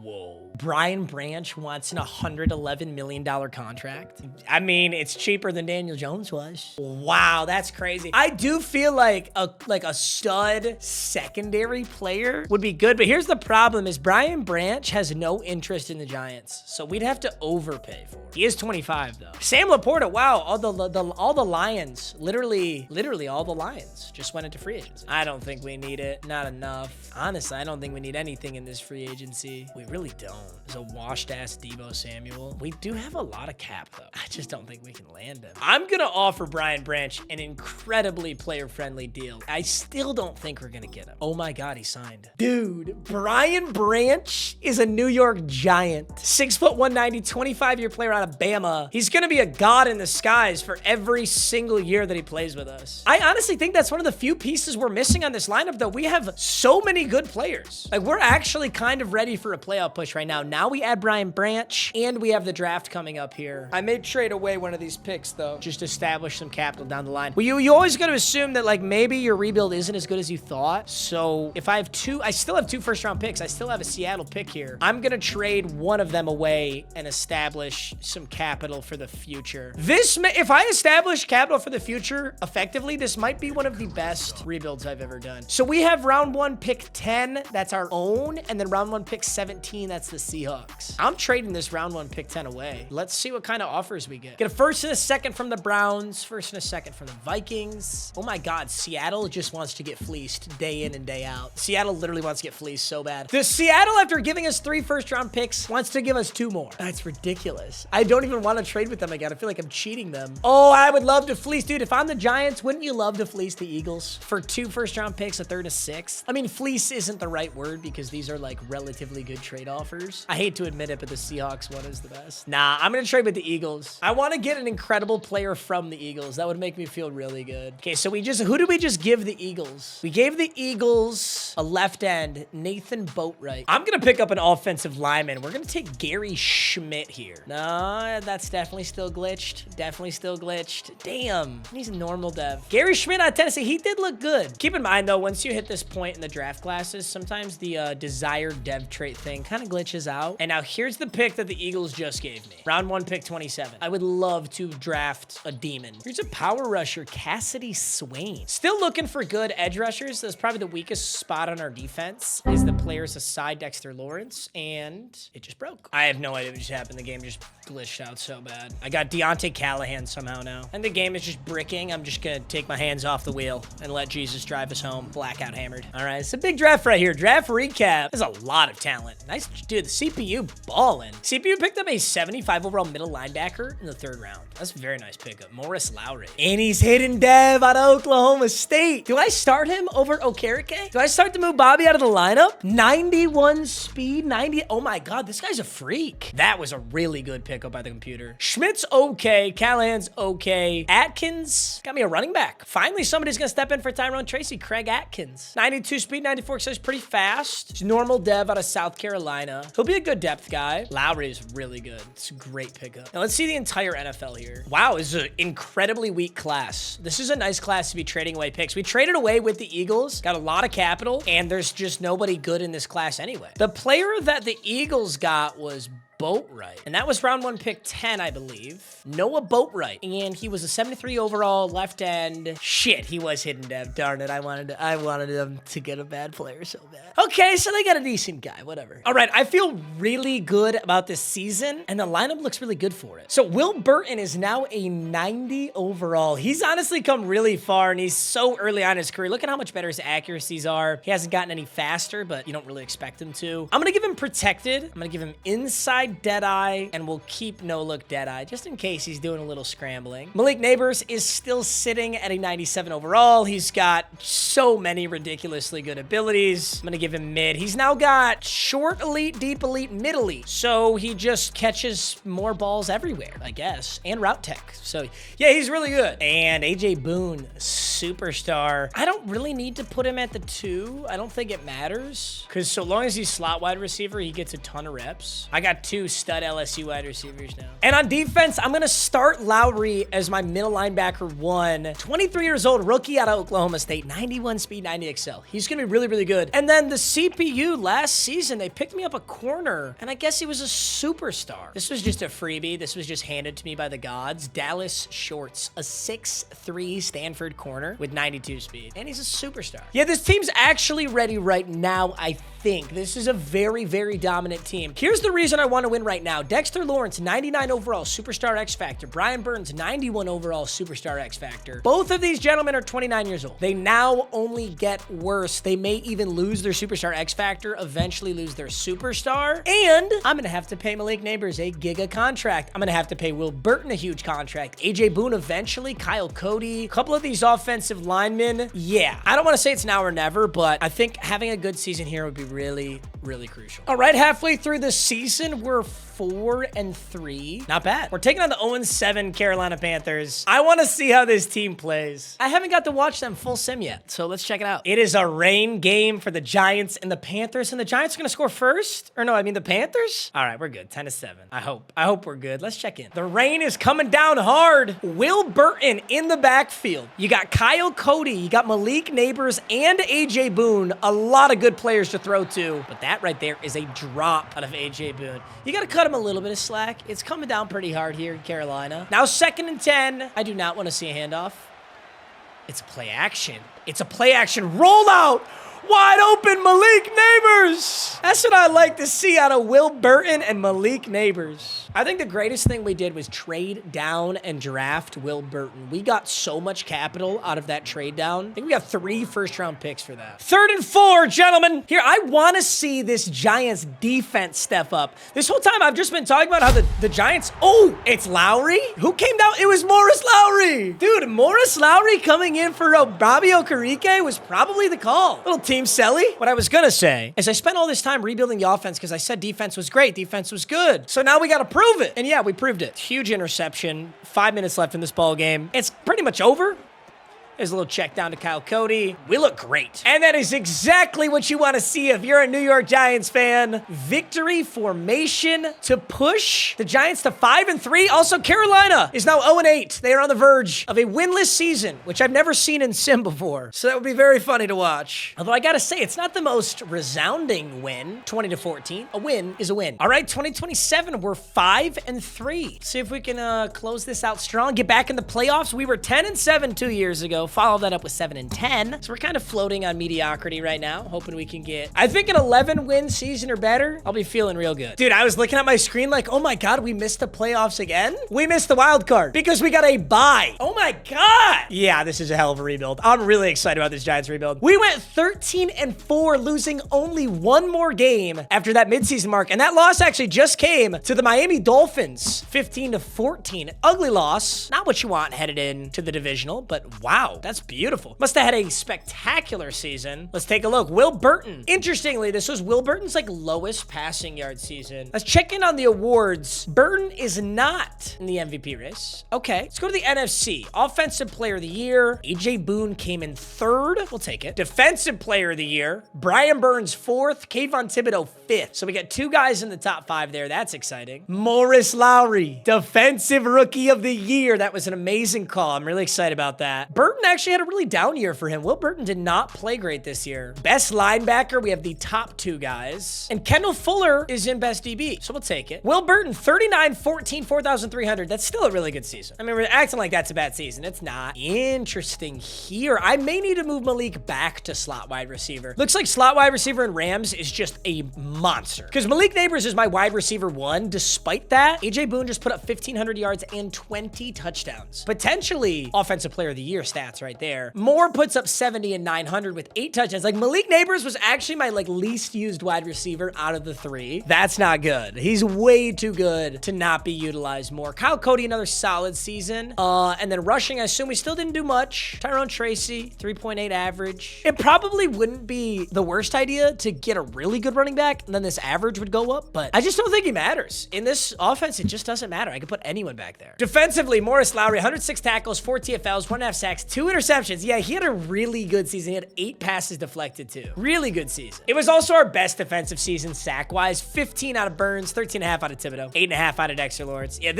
Speaker 1: Whoa. Brian Branch wants an $111 million contract. I mean, it's cheaper than Daniel Jones was. Wow, that's crazy. I do feel like a stud secondary player would be good, but here's the problem is Brian Branch has no interest in the Giants, so we'd have to overpay for him. He is 25 though. Sam Laporta, wow, all the Lions, literally all the Lions just went into free agency. I don't think we need it. Not enough. Honestly, I don't think we need anything in this free agency. We really don't. There's a washed-ass Deebo Samuel. We do have a lot of cap, though. I just don't think we can land him. I'm going to offer Brian Branch an incredibly player-friendly big deal. I still don't think we're gonna get him. Oh my God, he signed. Dude, Brian Branch is a New York Giant. 6 foot 190, 25-year player out of Bama. He's gonna be a god in the skies for every single year that he plays with us. I honestly think that's one of the few pieces we're missing on this lineup, though. We have so many good players. Like, we're actually kind of ready for a playoff push right now. Now we add Brian Branch, and we have the draft coming up here. I may trade away one of these picks, though. Just establish some capital down the line. Well, you always got to assume that, like, maybe your rebuild isn't as good as you thought. So if I have two, I still have 2 first-round picks. I still have a Seattle pick here. I'm going to trade one of them away and establish some capital for the future. If I establish capital for the future effectively, this might be one of the best rebuilds I've ever done. So we have round 1 pick 10. That's our own. And then round 1 pick 17. That's the Seahawks. I'm trading this round 1 pick 10 away. Let's see what kind of offers we get. Get a first and a second from the Browns. First and a second from the Vikings. Oh my God. Seattle just wants to get fleeced day in and day out. Seattle literally wants to get fleeced so bad. The Seattle, after giving us 3 first-round picks, wants to give us 2 more. That's ridiculous. I don't even want to trade with them again. I feel like I'm cheating them. Oh, I would love to fleece. Dude, if I'm the Giants, wouldn't you love to fleece the Eagles for 2 first-round picks, a third, and a sixth? I mean, fleece isn't the right word because these are like relatively good trade offers. I hate to admit it, but the Seahawks one is the best. Nah, I'm going to trade with the Eagles. I want to get an incredible player from the Eagles. That would make me feel really good. Okay, so who did we just give the Eagles? We gave the Eagles a left end, Nathan Boatwright. I'm going to pick up an offensive lineman. We're going to take Gary Schmidt here. No, that's definitely still glitched. Definitely still glitched. Damn, he's a normal dev. Gary Schmidt out of Tennessee, he did look good. Keep in mind, though, once you hit this point in the draft classes, sometimes the desired dev trait thing kind of glitches out. And now here's the pick that the Eagles just gave me. Round 1, pick 27. I would love to draft a demon. Here's a power rusher, Cassidy Swain. Still looking for good edge rushers. That's probably the weakest spot on our defense is the players aside Dexter Lawrence, and it just broke. I have no idea what just happened. The game just glitched out so bad. I got Deontay Callahan somehow now. And the game is just bricking. I'm just gonna take my hands off the wheel and let Jesus drive us home. Blackout hammered. All right, it's a big draft right here. Draft recap. There's a lot of talent. Nice, dude, the CPU balling. CPU picked up a 75 overall middle linebacker in the 3rd round. That's a very nice pickup. Morris Lowry. And he's hidden dev out of Oklahoma State. Do I start him over Okereke? Do I start to move Bobby out of the lineup? 91 speed, 90. Oh my God, this guy's a freak. That was a really good pickup by the computer. Schmidt's okay. Callahan's okay. Atkins got me a running back. Finally, somebody's going to step in for Tyrone Tracy. Craig Atkins. 92 speed, 94 size, pretty fast. He's normal dev out of South Carolina. He'll be a good depth guy. Lowry is really good. It's a great pickup. Now let's see the entire NFL here. Wow, this is an incredibly weak class. This is a nice class to be trading away picks. We traded away with the Eagles, got a lot of capital, and there's just nobody good in this class anyway. The player that the Eagles got was Boatwright. And that was round 1 pick 10, I believe. Noah Boatwright. And he was a 73 overall left end. Shit, he was hidden dev. Darn it. I wanted him to get a bad player so bad. Okay, so they got a decent guy. Whatever. All right, I feel really good about this season, and the lineup looks really good for it. So Will Burton is now a 90 overall. He's honestly come really far, and he's so early on in his career. Look at how much better his accuracies are. He hasn't gotten any faster, but you don't really expect him to. I'm going to give him protected. I'm going to give him inside Deadeye, and we'll keep no look Deadeye just in case he's doing a little scrambling. Malik Neighbors is still sitting at a 97 overall. He's got so many ridiculously good abilities. I'm gonna give him mid. He's now got short elite, deep elite, mid elite, so he just catches more balls everywhere, I guess, and route tech. So yeah, he's really good. And AJ Boone, superstar. I don't really need to put him at the 2. I don't think it matters because so long as he's slot wide receiver, he gets a ton of reps. I got 2 stud LSU wide receivers now. And on defense, I'm going to start Lowry as my middle linebacker 1. 23 years old, rookie out of Oklahoma State, 91 speed, 90 excel. He's going to be really, really good. And then the CPU last season, they picked me up a corner, and I guess he was a superstar. This was just a freebie. This was just handed to me by the gods. Dallas Shorts, a 6'3" Stanford corner with 92 speed. And he's a superstar. Yeah, this team's actually ready right now, I think. This is a very, very dominant team. Here's the reason I want to win right now. Dexter Lawrence, 99 overall superstar X Factor. Brian Burns, 91 overall superstar X Factor. Both of these gentlemen are 29 years old. They now only get worse. They may even lose their superstar X Factor, eventually lose their superstar. And I'm going to have to pay Malik Neighbors a giga contract. I'm going to have to pay Will Burton a huge contract. AJ Boone eventually, Kyle Cody, a couple of these offensive linemen. Yeah, I don't want to say it's now or never, but I think having a good season here would be really, really crucial. All right, halfway through the season, we're 4-3. Not bad. We're taking on the 0-7 Carolina Panthers. I want to see how this team plays. I haven't got to watch them full sim yet, so let's check it out. It is a rain game for the Giants and the Panthers, and the Giants are going to score first? Or no, I mean the Panthers? All right, we're good. 10-7. I hope we're good. Let's check in. The rain is coming down hard. Will Burton in the backfield. You got Kyle Cody, you got Malik Neighbors, and AJ Boone. A lot of good players to throw to, but that right there is a drop out of AJ Boone. You got to cut him a little bit of slack. It's coming down pretty hard here in Carolina. Now 2nd and 10. I do not want to see a handoff. It's a play action. It's a play action rollout. Wide open Malik Neighbors. That's what I like to see out of Will Burton and Malik Neighbors. I think the greatest thing we did was trade down and draft Will Burton. We got so much capital out of that trade down. I think we got 3 first-round picks for that. 3rd and 4, gentlemen. Here, I want to see this Giants defense step up. This whole time, I've just been talking about how the Giants... Oh, it's Lowry? Who came down? It was Morris Lowry. Dude, Morris Lowry coming in for Bobby Okereke was probably the call. Little Team Selly. What I was going to say is I spent all this time rebuilding the offense because I said defense was great. Defense was good. So now we got to prove it. And yeah, we proved it. Huge interception. 5 minutes left in this ball game. It's pretty much over. There's a little check down to Kyle Cody. We look great. And that is exactly what you want to see if you're a New York Giants fan. Victory formation to push the Giants to 5-3. Also, Carolina is now 0-8. They are on the verge of a winless season, which I've never seen in sim before. So that would be very funny to watch. Although I got to say, it's not the most resounding win. 20-14. A win is a win. All right, 2027, we're 5-3. See if we can close this out strong. Get back in the playoffs. We were 10-7 2 years ago. Follow that up with 7-10. So we're kind of floating on mediocrity right now, hoping we can get, I think, an 11-win season or better. I'll be feeling real good. Dude, I was looking at my screen like, oh my God, we missed the playoffs again? We missed the wild card because we got a bye. Oh my God. Yeah, this is a hell of a rebuild. I'm really excited about this Giants rebuild. We went 13-4, losing only 1 more game after that midseason mark. And that loss actually just came to the Miami Dolphins, 15-14. Ugly loss. Not what you want headed into the divisional, but wow. That's beautiful. Must have had a spectacular season. Let's take a look. Will Burton. Interestingly, this was Will Burton's lowest passing yard season. Let's check in on the awards. Burton is not in the MVP race. Okay, let's go to the NFC. Offensive Player of the Year. AJ Boone came in 3rd. We'll take it. Defensive Player of the Year. Brian Burns 4th. Kayvon Thibodeau 5th. So we got 2 guys in the top 5 there. That's exciting. Morris Lowry, Defensive Rookie of the Year. That was an amazing call. I'm really excited about that. Burton actually had a really down year for him. Will Burton did not play great this year. Best linebacker, we have the top 2 guys. And Kendall Fuller is in best DB, so we'll take it. Will Burton, 39-14, 4,300. That's still a really good season. I mean, we're acting like that's a bad season. It's not. Interesting here. I may need to move Malik back to slot wide receiver. Looks like slot wide receiver in Rams is just a monster. Because Malik Neighbors is my wide receiver 1. Despite that, AJ Boone just put up 1,500 yards and 20 touchdowns. Potentially offensive player of the year stats right there. Moore puts up 70 and 900 with 8 touchdowns. Malik Neighbors was actually my least used wide receiver out of the 3. That's not good. He's way too good to not be utilized more. Kyle Cody, another solid season. And then rushing, I assume we still didn't do much. Tyrone Tracy, 3.8 average. It probably wouldn't be the worst idea to get a really good running back, and then this average would go up, but I just don't think he matters. In this offense, it just doesn't matter. I could put anyone back there. Defensively, Morris Lowry, 106 tackles, 4 TFLs, 1.5 sacks, 2 interceptions. Yeah, he had a really good season. He had 8 passes deflected too. Really good season. It was also our best defensive season sack-wise. 15 out of Burns, 13.5 out of Thibodeau, 8.5 out of Dexter Lawrence. Yeah,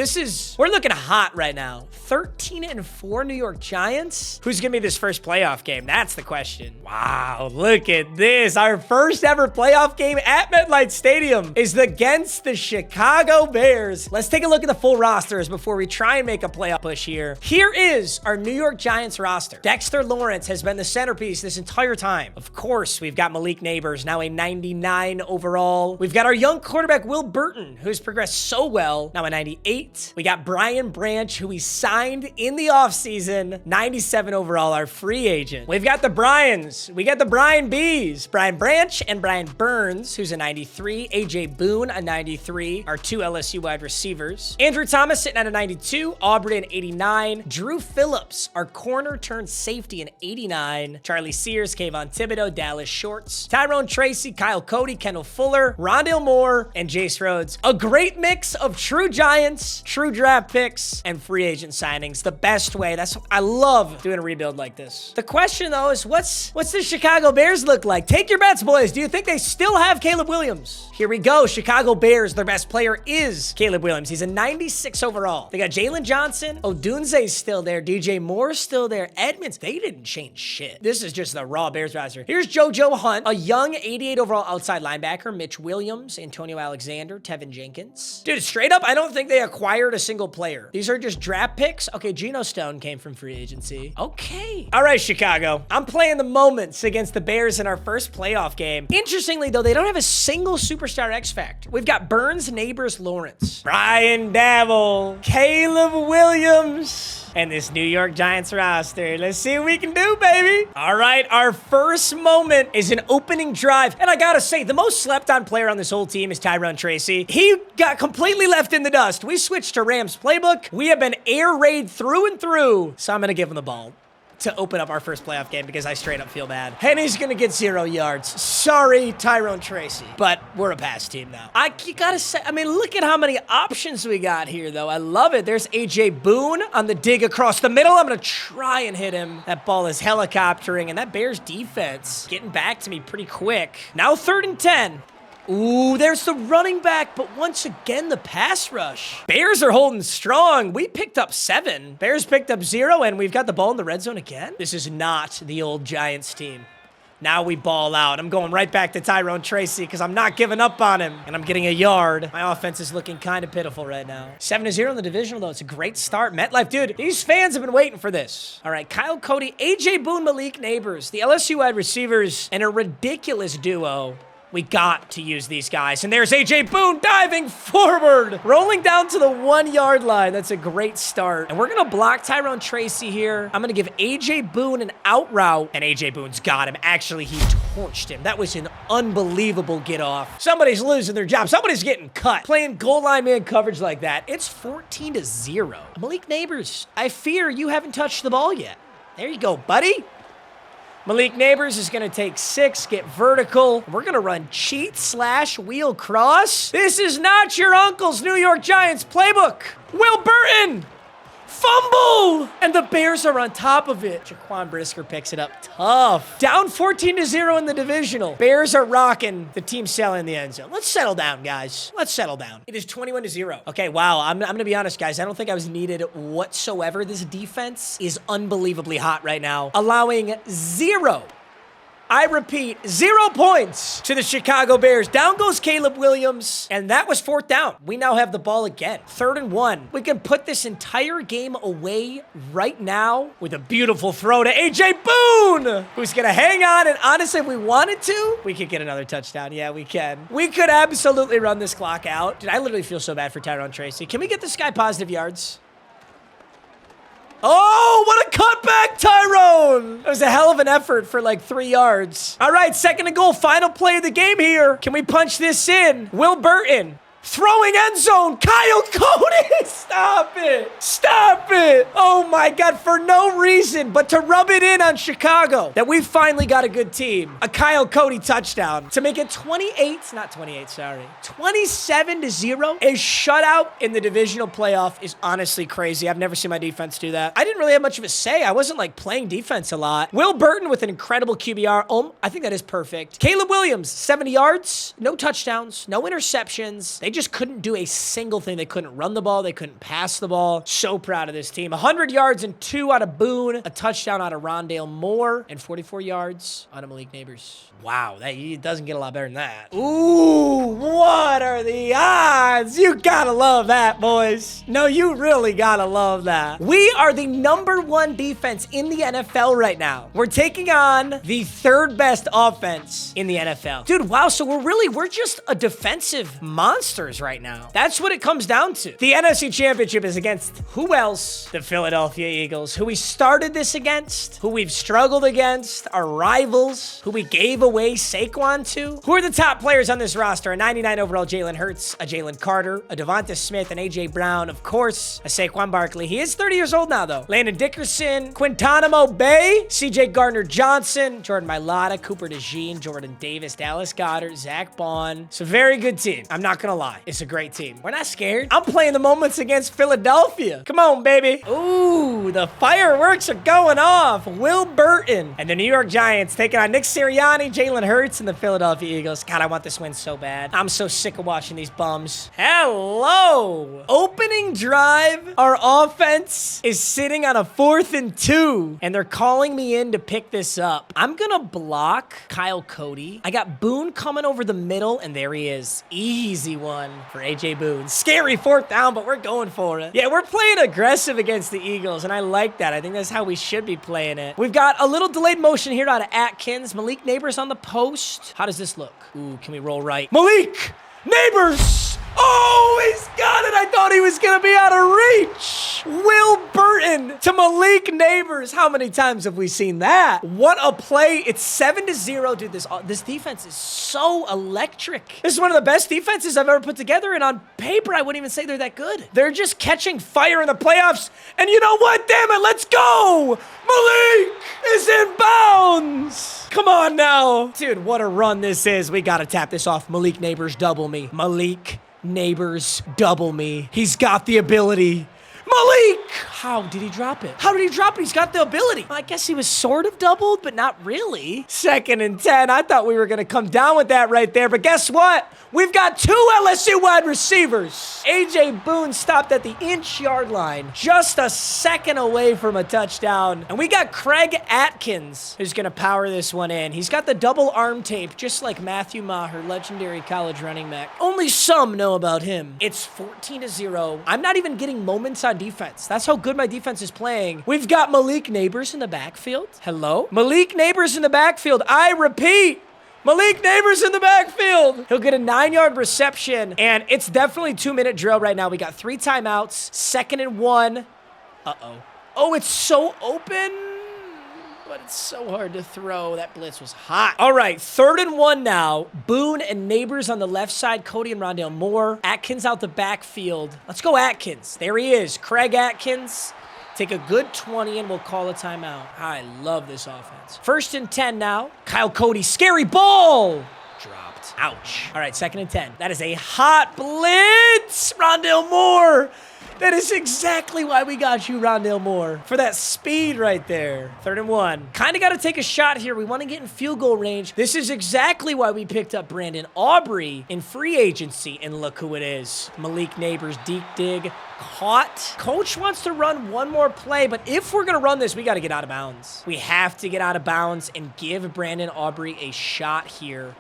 Speaker 1: we're looking hot right now. 13-4 New York Giants. Who's gonna be this first playoff game? That's the question. Wow, look at this. Our first ever playoff game at MetLife Stadium is against the Chicago Bears. Let's take a look at the full rosters before we try and make a playoff push here. Here is our New York Giants roster roster. Dexter Lawrence has been the centerpiece this entire time. Of course, we've got Malik Neighbors, now a 99 overall. We've got our young quarterback, Will Burton, who's progressed so well, now a 98. We got Brian Branch, who we signed in the offseason, 97 overall, our free agent. We've got the Bryans. We got the Brian B's, Brian Branch and Brian Burns, who's a 93. AJ Boone, a 93. Our two LSU wide receivers. Andrew Thomas sitting at a 92. Aubrey, an 89. Drew Phillips, our corner turned safety, an 89. Charlie Sears, Kayvon Thibodeau, Dallas Shorts. Tyrone Tracy, Kyle Cody, Kendall Fuller, Rondale Moore, and Jace Rhodes. A great mix of true Giants, true draft picks, and free agent signings. The best way. I love doing a rebuild like this. The question, though, is what's the Chicago Bears look like? Take your bets, boys. Do you think they still have Caleb Williams? Here we go. Chicago Bears, their best player is Caleb Williams. He's a 96 overall. They got Jalen Johnson. Odunze's still there. DJ Moore's still there. Edmonds, they didn't change shit. This is just the raw Bears roster. Here's JoJo Hunt, a young 88 overall outside linebacker. Mitch Williams, Antonio Alexander, Tevin Jenkins. Dude, straight up, I don't think they acquired a single player. These are just draft picks. Okay, Geno Stone came from free agency. Okay. All right, Chicago. I'm playing the moments against the Bears in our first playoff game. Interestingly, though, they don't have a single superstar X Factor. We've got Burns, Neighbors, Lawrence, Brian Dabble, Caleb Williams, and this New York Giants roster. Let's see what we can do, baby. All right, our first moment is an opening drive. And I gotta say, the most slept on player on this whole team is Tyrone Tracy. He got completely left in the dust. We switched to Rams playbook. We have been air raid through and through. So I'm gonna give him the ball to open up our first playoff game because I straight up feel bad. And he's gonna get 0 yards. Sorry, Tyrone Tracy. But we're a pass team now. You gotta say, I mean, look at how many options we got here, though. I love it. There's AJ Boone on the dig across the middle. I'm gonna try and hit him. That ball is helicoptering, and that Bears defense getting back to me pretty quick. Now 3rd and 10. Ooh, there's the running back, but once again, the pass rush. Bears are holding strong. We picked up 7. Bears picked up 0, and we've got the ball in the red zone again. This is not the old Giants team. Now we ball out. I'm going right back to Tyrone Tracy because I'm not giving up on him, and I'm getting a yard. My offense is looking kind of pitiful right now. 7-0 in the divisional, though. It's a great start. MetLife, dude, these fans have been waiting for this. All right, Kyle Cody, AJ Boone, Malik Neighbors, the LSU wide receivers, and a ridiculous duo. We got to use these guys. And there's AJ Boone diving forward, rolling down to the 1-yard line. That's a great start. And we're going to block Tyrone Tracy here. I'm going to give AJ Boone an out route, and AJ Boone's got him. Actually, he torched him. That was an unbelievable get off. Somebody's losing their job. Somebody's getting cut. Playing goal line man coverage like that. It's 14-0. Malik Neighbors, I fear you haven't touched the ball yet. There you go, buddy. Malik Neighbors is going to take 6, get vertical. We're going to run cheat/wheel cross. This is not your uncle's New York Giants playbook. Will Burton, fumble, and the Bears are on top of it. Jaquan Brisker picks it up tough. Down 14-0 in the divisional. Bears are rocking. The team's selling the end zone. Let's settle down, guys. Let's settle down. It is 21-0. Okay, wow. I'm going to be honest, guys. I don't think I was needed whatsoever. This defense is unbelievably hot right now, allowing 0. I repeat, 0 points to the Chicago Bears. Down goes Caleb Williams, and that was 4th down. We now have the ball again. 3rd and 1. We can put this entire game away right now with a beautiful throw to AJ Boone, who's going to hang on, and honestly, if we wanted to, we could get another touchdown. Yeah, we can. We could absolutely run this clock out. Dude, I literally feel so bad for Tyrone Tracy. Can we get this guy positive yards? Oh, what a cutback, Tyrone! It was a hell of an effort for like 3 yards. All right, 2nd and goal, final play of the game here. Can we punch this in? Will Burton. Throwing end zone, Kyle Cody! Stop it! Stop it! Oh my God, for no reason but to rub it in on Chicago that we finally got a good team. A Kyle Cody touchdown to make it 27-0. A shutout in the divisional playoff is honestly crazy. I've never seen my defense do that. I didn't really have much of a say. I wasn't like playing defense a lot. Will Burton with an incredible QBR. I think that is perfect. Caleb Williams, 70 yards, no touchdowns, no interceptions. They They just couldn't do a single thing. They couldn't run the ball. They couldn't pass the ball. So proud of this team. 100 yards and 2 out of Boone, a touchdown out of Rondale Moore, and 44 yards out of Malik Neighbors. Wow, it doesn't get a lot better than that. Ooh, what are the odds? You gotta love that, boys. No, you really gotta love that. We are the #1 defense in the NFL right now. We're taking on the 3rd best offense in the NFL. Dude, wow, so we're just a defensive monsters right now. That's what it comes down to. The NFC Championship is against who else? The Philadelphia Eagles, who we started this against, who we've struggled against, our rivals, who we gave away Saquon to. Who are the top players on this roster? A 99 overall Jalen Hurts, a Jalen Carter, a Devonta Smith, and A.J. Brown, of course, a Saquon Barkley. He is 30 years old now, though. Landon Dickerson, Quintanamo Bay, C.J. Gardner-Johnson, Jordan Mailata, Cooper DeJean, Jordan Davis, Dallas Goedert, Zach Bond. It's a very good team. I'm not gonna lie. It's a great team. We're not scared. I'm playing the moments against Philadelphia. Come on, baby. Ooh, the fireworks are going off. Will Burton and the New York Giants taking on Nick Sirianni, Jalen Hurts, and the Philadelphia Eagles. God, I want this win so bad. I'm so sick of watching these bums. Hello. Opening drive. Our offense is sitting on a 4th and 2, and they're calling me in to pick this up. I'm gonna block Kyle Cody. I got Boone coming over the middle, and there he is. Easy one for A.J. Boone. Scary 4th down, but we're going for it. Yeah, we're playing aggressive against the Eagles, and I like that. I think that's how we should be playing it. We've got a little delayed motion here out of Atkins. Malik Neighbors on the post. How does this look? Ooh, can we roll right? Malik Neighbors! Oh, he's got it. I thought he was going to be out of reach. Will Burton to Malik Neighbors. How many times have we seen that? What a play. It's 7-0. Dude, this defense is so electric. This is one of the best defenses I've ever put together, and on paper, I wouldn't even say they're that good. They're just catching fire in the playoffs, and you know what? Damn it, let's go. Malik is in bounds. Come on now. Dude, what a run this is. We got to tap this off. Malik Neighbors, double me. Malik Neighbors, double me. He's got the ability. Malik! How did he drop it? How did he drop it? He's got the ability. Well, I guess he was sort of doubled, but not really. 2nd and 10. I thought we were going to come down with that right there, but guess what? We've got 2 LSU wide receivers. A.J. Boone stopped at the inch-yard line, just a second away from a touchdown. And we got Craig Atkins, who's going to power this one in. He's got the double arm tape, just like Matthew Maher, legendary college running back. Only some know about him. It's 14-0. I'm not even getting moments on defense. That's how good my defense is playing. We've got Malik Neighbors in the backfield. Hello? Malik Neighbors in the backfield. I repeat, Malik Neighbors in the backfield. He'll get a 9-yard reception, and it's definitely 2-minute drill right now. We got 3 timeouts, 2nd and 1. Uh-oh. Oh, it's so open, but it's so hard to throw. That blitz was hot. All right, 3rd and 1 now. Boone and Neighbors on the left side. Cody and Rondale Moore. Atkins out the backfield. Let's go Atkins. There he is. Craig Atkins. Take a good 20 and we'll call a timeout. I love this offense. 1st and 10 now. Kyle Cody, scary ball. Dropped. Ouch. All right, 2nd and 10. That is a hot blitz. Rondale Moore. That is exactly why we got you, Rondale Moore, for that speed right there. 3rd and 1. Kind of got to take a shot here. We want to get in field goal range. This is exactly why we picked up Brandon Aubrey in free agency, and look who it is. Malik Neighbors, deep dig, caught. Coach wants to run one more play, but if we're going to run this, we got to get out of bounds. We have to get out of bounds and give Brandon Aubrey a shot here.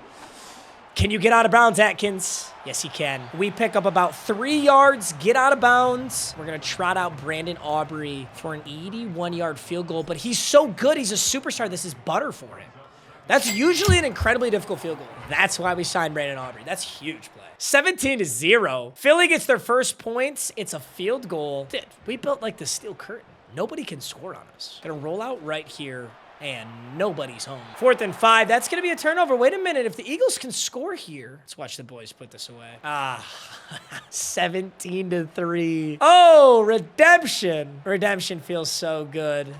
Speaker 1: Can you get out of bounds, Atkins? Yes, he can. We pick up about 3 yards, get out of bounds. We're going to trot out Brandon Aubrey for an 81-yard field goal, but he's so good. He's a superstar. This is butter for him. That's usually an incredibly difficult field goal. That's why we signed Brandon Aubrey. That's a huge play. 17-0. Philly gets their first points. It's a field goal. Dude, we built like the steel curtain. Nobody can score on us. Gonna roll out right here. And nobody's home. 4th and 5. That's going to be a turnover. Wait a minute. If the Eagles can score here. Let's watch the boys put this away. 17-3. Oh, redemption. Redemption feels so good.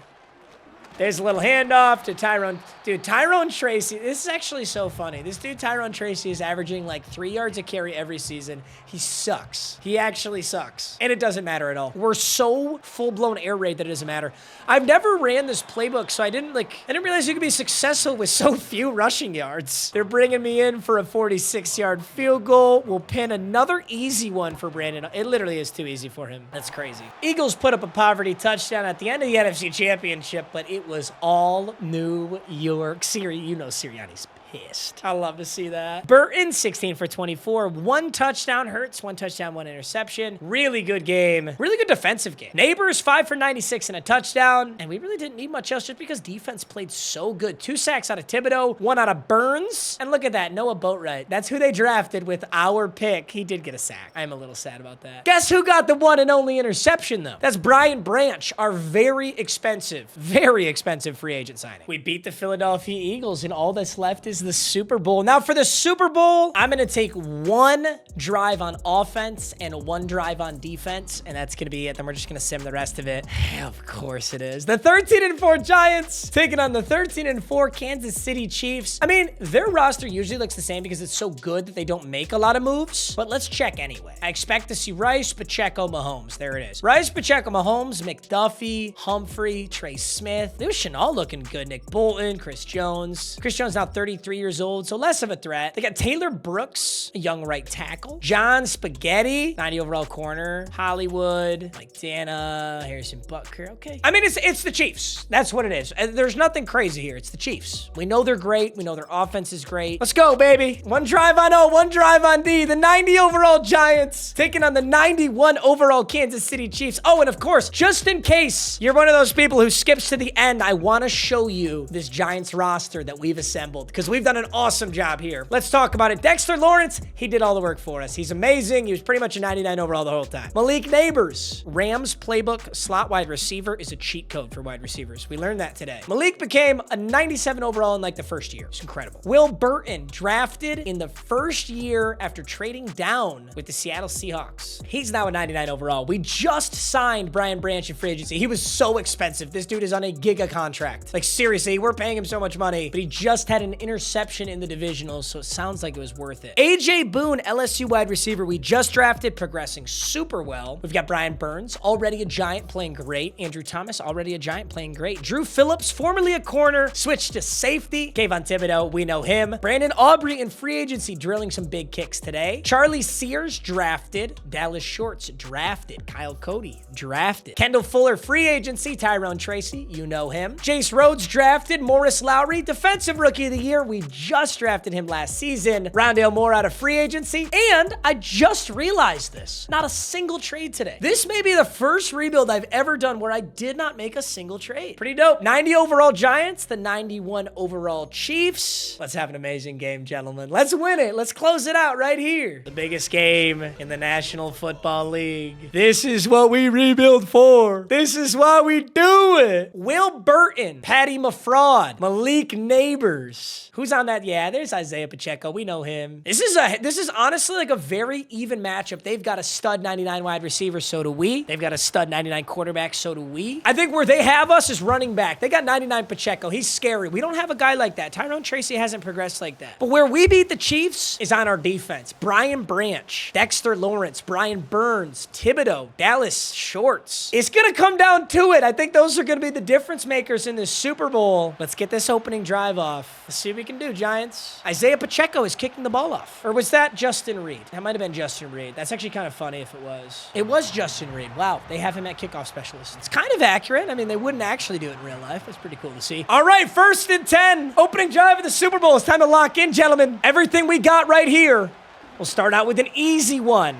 Speaker 1: There's a little handoff to Tyrone. Dude, Tyrone Tracy, this is actually so funny. This dude, Tyrone Tracy, is averaging like 3 yards a carry every season. He sucks. He actually sucks. And it doesn't matter at all. We're so full-blown air raid that it doesn't matter. I've never ran this playbook, so I didn't realize you could be successful with so few rushing yards. They're bringing me in for a 46-yard field goal. We'll pin another easy one for Brandon. It literally is too easy for him. That's crazy. Eagles put up a poverty touchdown at the end of the NFC Championship, but it was all New York. You know Sirianni's pissed. I love to see that. Burton, 16 for 24. 1 touchdown. Hurts, 1 touchdown, 1 interception. Really good game. Really good defensive game. Neighbors, 5 for 96 and a touchdown. And we really didn't need much else just because defense played so good. 2 sacks out of Thibodeau, 1 out of Burns. And look at that, Noah Boatwright. That's who they drafted with our pick. He did get a sack. I'm a little sad about that. Guess who got the 1 and only interception, though? That's Brian Branch, our very expensive free agent signing. We beat the Philadelphia Eagles, and all that's left is the Super Bowl. Now for the Super Bowl, I'm going to take 1 drive on offense and 1 drive on defense, and that's going to be it. Then we're just going to sim the rest of it. Of course it is. The 13-4 Giants taking on the 13-4 Kansas City Chiefs. I mean, their roster usually looks the same because it's so good that they don't make a lot of moves, but let's check anyway. I expect to see Rice, Pacheco, Mahomes. There it is. Rice, Pacheco, Mahomes, McDuffie, Humphrey, Trey Smith. They were Chanel looking good. Nick Bolton, Chris Jones. Chris Jones now 33 years old, so less of a threat. They got Taylor Brooks, a young right tackle. John Spaghetti, 90 overall corner. Hollywood, Mike Dana, Harrison Butker. Okay. I mean, it's the Chiefs. That's what it is. There's nothing crazy here. It's the Chiefs. We know they're great. We know their offense is great. Let's go, baby. 1 drive on O, 1 drive on D. The 90 overall Giants taking on the 91 overall Kansas City Chiefs. Oh, and of course, just in case you're one of those people who skips to the end, I want to show you this Giants roster that we've assembled because we've done an awesome job here. Let's talk about it. Dexter Lawrence, he did all the work for us. He's amazing. He was pretty much a 99 overall the whole time. Malik Neighbors, Rams playbook, slot wide receiver is a cheat code for wide receivers. We learned that today. Malik became a 97 overall in like the first year. It's incredible. Will Burton, drafted in the first year after trading down with the Seattle Seahawks. He's now a 99 overall. We just signed Brian Branch in free agency. He was so expensive. This dude is on a giga contract. Like seriously, we're paying him so much money, but he just had an interception in the divisionals, so it sounds like it was worth it. AJ Boone, LSU wide receiver, we just drafted, progressing super well. We've got Brian Burns, already a Giant, playing great. Andrew Thomas, already a Giant, playing great. Drew Phillips, formerly a corner, switched to safety. Kayvon Thibodeau, we know him. Brandon Aubrey in free agency, drilling some big kicks today. Charlie Sears, drafted. Dallas Shorts, drafted. Kyle Cody, drafted. Kendall Fuller, free agency. Tyrone Tracy, you know him. Jace Rhodes, drafted. Morris Lowry, defensive rookie of the year. We just drafted him last season. Rondale Moore out of free agency. And I just realized this. Not a single trade today. This may be the first rebuild I've ever done where I did not make a single trade. Pretty dope. 90 overall Giants, the 91 overall Chiefs. Let's have an amazing game, gentlemen. Let's win it. Let's close it out right here. The biggest game in the National Football League. This is what we rebuild for. This is why we do it. Will Burton, Patty Mafraud, Malik Neighbors. Who's on that? Yeah, there's Isaiah Pacheco. We know him. This is honestly like a very even matchup. They've got a stud 99 wide receiver, so do we. They've got a stud 99 quarterback, so do we. I think where they have us is running back. They got 99 Pacheco. He's scary. We don't have a guy like that. Tyrone Tracy hasn't progressed like that. But where we beat the Chiefs is on our defense. Brian Branch, Dexter Lawrence, Brian Burns, Thibodeau, Dallas Shorts. It's going to come down to it. I think those are going to be the difference makers in this Super Bowl. Let's get this opening drive off. Let's see what we can do, Giants. Isaiah Pacheco is kicking the ball off. Or was that Justin Reed? That might have been Justin Reed. That's actually kind of funny if it was. It was Justin Reed. Wow, they have him at kickoff specialist. It's kind of accurate. I mean, they wouldn't actually do it in real life. That's pretty cool to see. All right, 1st and 10. Opening drive of the Super Bowl. It's time to lock in, gentlemen. Everything we got right here. We'll start out with an easy one.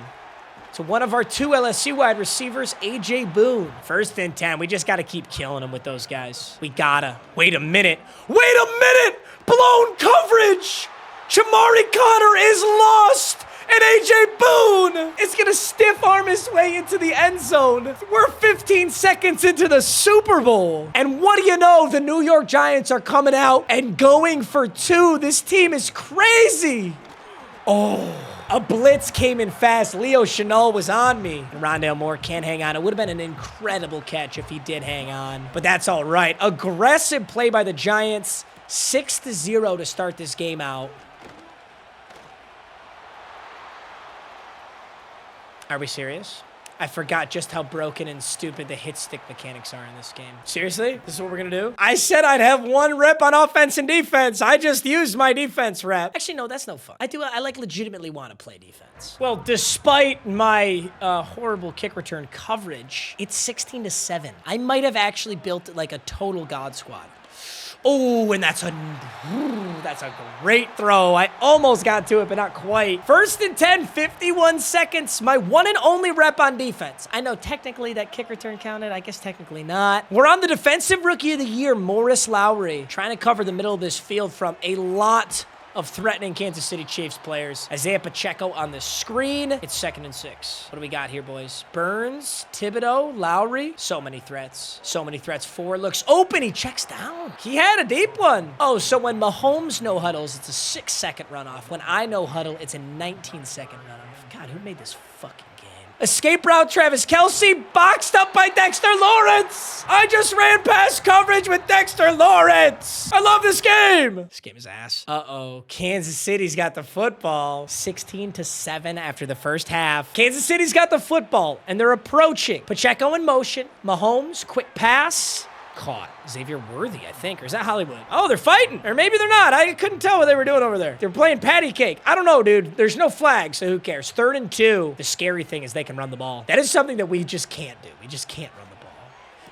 Speaker 1: To one of our 2 LSU wide receivers, AJ Boone. 1st and 10. We just got to keep killing them with those guys. We gotta. Wait a minute. Wait a minute! Blown coverage! Jamari Connor is lost! And AJ Boone is going to stiff arm his way into the end zone. We're 15 seconds into the Super Bowl. And what do you know? The New York Giants are coming out and going for 2. This team is crazy. Oh. A blitz came in fast. Leo Chenal was on me. And Rondale Moore can't hang on. It would have been an incredible catch if he did hang on. But that's all right. Aggressive play by the Giants. 6-0 to start this game out. Are we serious? I forgot just how broken and stupid the hit stick mechanics are in this game. Seriously? This is what we're gonna do? I said I'd have 1 rep on offense and defense. I just used my defense rep. Actually, no, that's no fun. I like legitimately want to play defense. Well, despite my horrible kick return coverage, it's 16-7. I might have actually built like a total God squad. Oh, and that's a great throw. I almost got to it, but not quite. 1st and 10, 51 seconds. My one and only rep on defense. I know technically that kick return counted. I guess technically not. We're on the defensive rookie of the year, Morris Lowry, trying to cover the middle of this field from a lot of threatening Kansas City Chiefs players. Isaiah Pacheco on the screen. It's 2nd and 6. What do we got here, boys? Burns, Thibodeau, Lowry. So many threats. So many threats. 4 looks open. He checks down. He had a deep one. Oh, so when Mahomes no huddles, it's a 6-second runoff. When I no huddle, it's a 19-second runoff. God, who made this fucking game? Escape route, Travis Kelce, boxed up by Dexter Lawrence. I just ran past coverage with Dexter Lawrence. I love this game. This game is ass. Uh-oh. Kansas City's got the football. 16-7 after the first half. Kansas City's got the football, and they're approaching. Pacheco in motion. Mahomes, quick pass. Caught. Xavier Worthy, I think. Or is that Hollywood? Oh, they're fighting. Or maybe they're not. I couldn't tell what they were doing over there. They're playing patty cake. I don't know, dude. There's no flag, so who cares? 3rd and 2. The scary thing is they can run the ball. That is something that we just can't do. We just can't run the ball.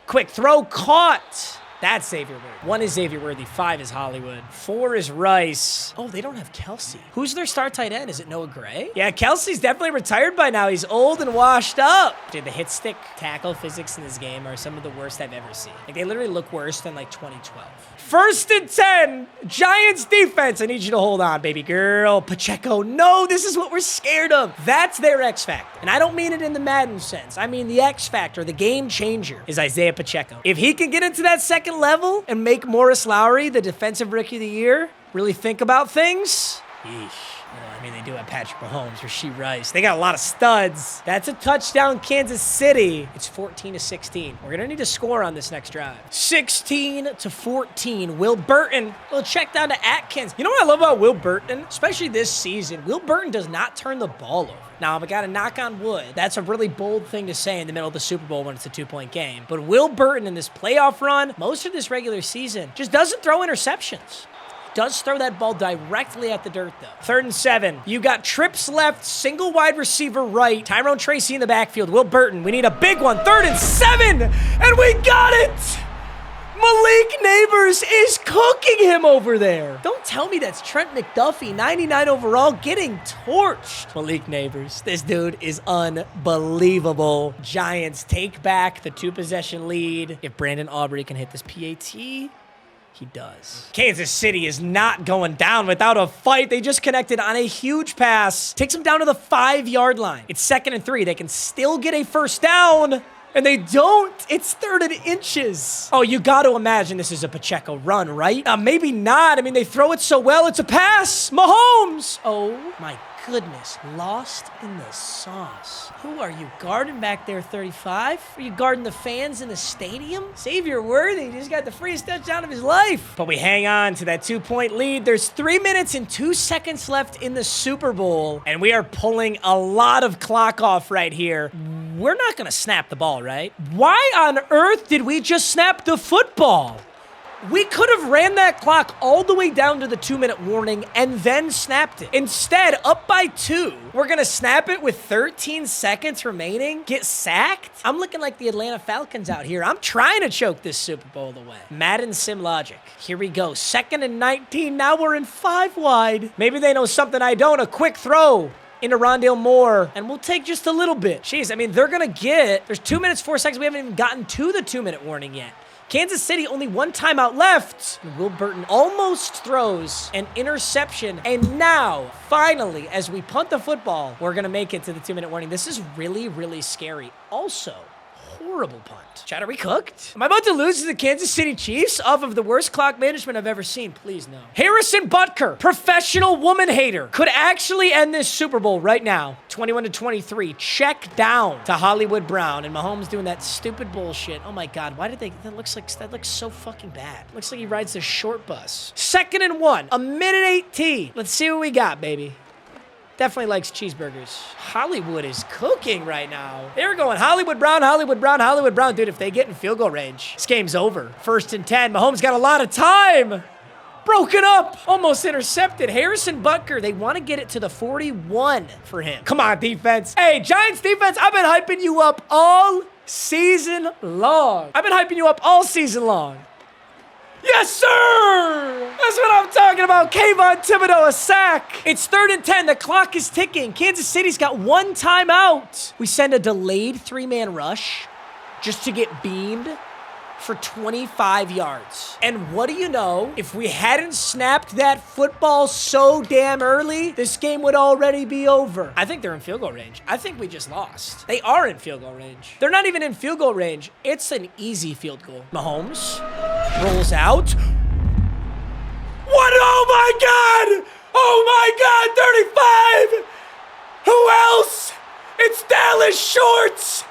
Speaker 1: Quick throw. Caught. That's Xavier Worthy. 1 is Xavier Worthy. 5 is Hollywood. 4 is Rice. Oh, they don't have Kelce. Who's their star tight end? Is it Noah Gray? Yeah, Kelsey's definitely retired by now. He's old and washed up. Dude, the hit stick tackle physics in this game are some of the worst I've ever seen. Like, they literally look worse than, like, 2012. 1st and 10. Giants defense. I need you to hold on, baby girl. Pacheco. No, this is what we're scared of. That's their X factor. And I don't mean it in the Madden sense. I mean the X factor, the game changer, is Isaiah Pacheco. If he can get into that second level and make Morris Lowry the defensive rookie of the year really think about things, yeesh. I mean, they do have Patrick Mahomes, Rashee Rice. They got a lot of studs. That's a touchdown, Kansas City. It's 14-16. We're going to need to score on this next drive. 16-14. Will Burton. Little check down to Atkins. You know what I love about Will Burton? Especially this season. Will Burton does not turn the ball over. Now, I got to knock on wood. That's a really bold thing to say in the middle of the Super Bowl when it's a 2-point game. But Will Burton in this playoff run, most of this regular season, just doesn't throw interceptions. Does throw that ball directly at the dirt, though. 3rd and 7. You got trips left, single wide receiver right. Tyrone Tracy in the backfield. Will Burton, we need a big one. 3rd and 7, and we got it! Malik Neighbors is cooking him over there. Don't tell me that's Trent McDuffie, 99 overall, getting torched. Malik Neighbors, this dude is unbelievable. Giants take back the 2-possession lead. If Brandon Aubrey can hit this PAT, he does. Kansas City is not going down without a fight. They just connected on a huge pass. Takes them down to the 5-yard line. It's 2nd and 3. They can still get a first down. And they don't. It's 3rd and inches. Oh, you got to imagine this is a Pacheco run, right? Maybe not. I mean, they throw it so well. It's a pass. Mahomes. Oh, my goodness. Lost in the sauce. Who are you guarding back there, 35? Are you guarding the fans in the stadium? Xavier Worthy just got the freest touchdown of his life. But we hang on to that 2-point lead. There's 3 minutes and 2 seconds left in the Super Bowl. And we are pulling a lot of clock off right here. We're not going to snap the ball, right? Why on earth did we just snap the football? We could have ran that clock all the way down to the 2-minute warning and then snapped it. Instead, up by 2, we're going to snap it with 13 seconds remaining, get sacked. I'm looking like the Atlanta Falcons out here. I'm trying to choke this Super Bowl away. Madden Sim Logic. Here we go. 2nd and 19. Now we're in 5 wide. Maybe they know something I don't. A quick throw into Rondale Moore, and we'll take just a little bit. Jeez, I mean, they're going to get, there's 2 minutes, 4 seconds. We haven't even gotten to the 2-minute warning yet. Kansas City, only 1 timeout left. Will Burton almost throws an interception. And now, finally, as we punt the football, we're going to make it to the 2-minute warning. This is really, really scary. Also, horrible punt. Chad, are we cooked? Am I about to lose to the Kansas City Chiefs off of the worst clock management I've ever seen? Please no. Harrison Butker, professional woman hater, could actually end this Super Bowl right now. 21-23. Check down to Hollywood Brown. And Mahomes doing that stupid bullshit. Oh my God, why did they? That looks so fucking bad. Looks like he rides the short bus. 2nd and 1. 1:18. Let's see what we got, baby. Definitely likes cheeseburgers. Hollywood is cooking right now. They're going Hollywood Brown, Hollywood Brown, Hollywood Brown. Dude, if they get in field goal range, this game's over. 1st and 10. Mahomes got a lot of time. Broken up. Almost intercepted. Harrison Butker, they want to get it to the 41 for him. Come on, defense. Hey, Giants defense, I've been hyping you up all season long. Yes, sir! That's what I'm talking about. Kayvon Thibodeau, a sack. It's 3rd and 10. The clock is ticking. Kansas City's got 1 timeout. We send a delayed 3-man rush just to get beamed for 25 yards. And what do you know? If we hadn't snapped that football so damn early, this game would already be over. I think they're in field goal range. I think we just lost. They are in field goal range. They're not even in field goal range. It's an easy field goal. Mahomes rolls out. What? Oh my God! Oh my God, 35! Who else? It's Dallas Shorts!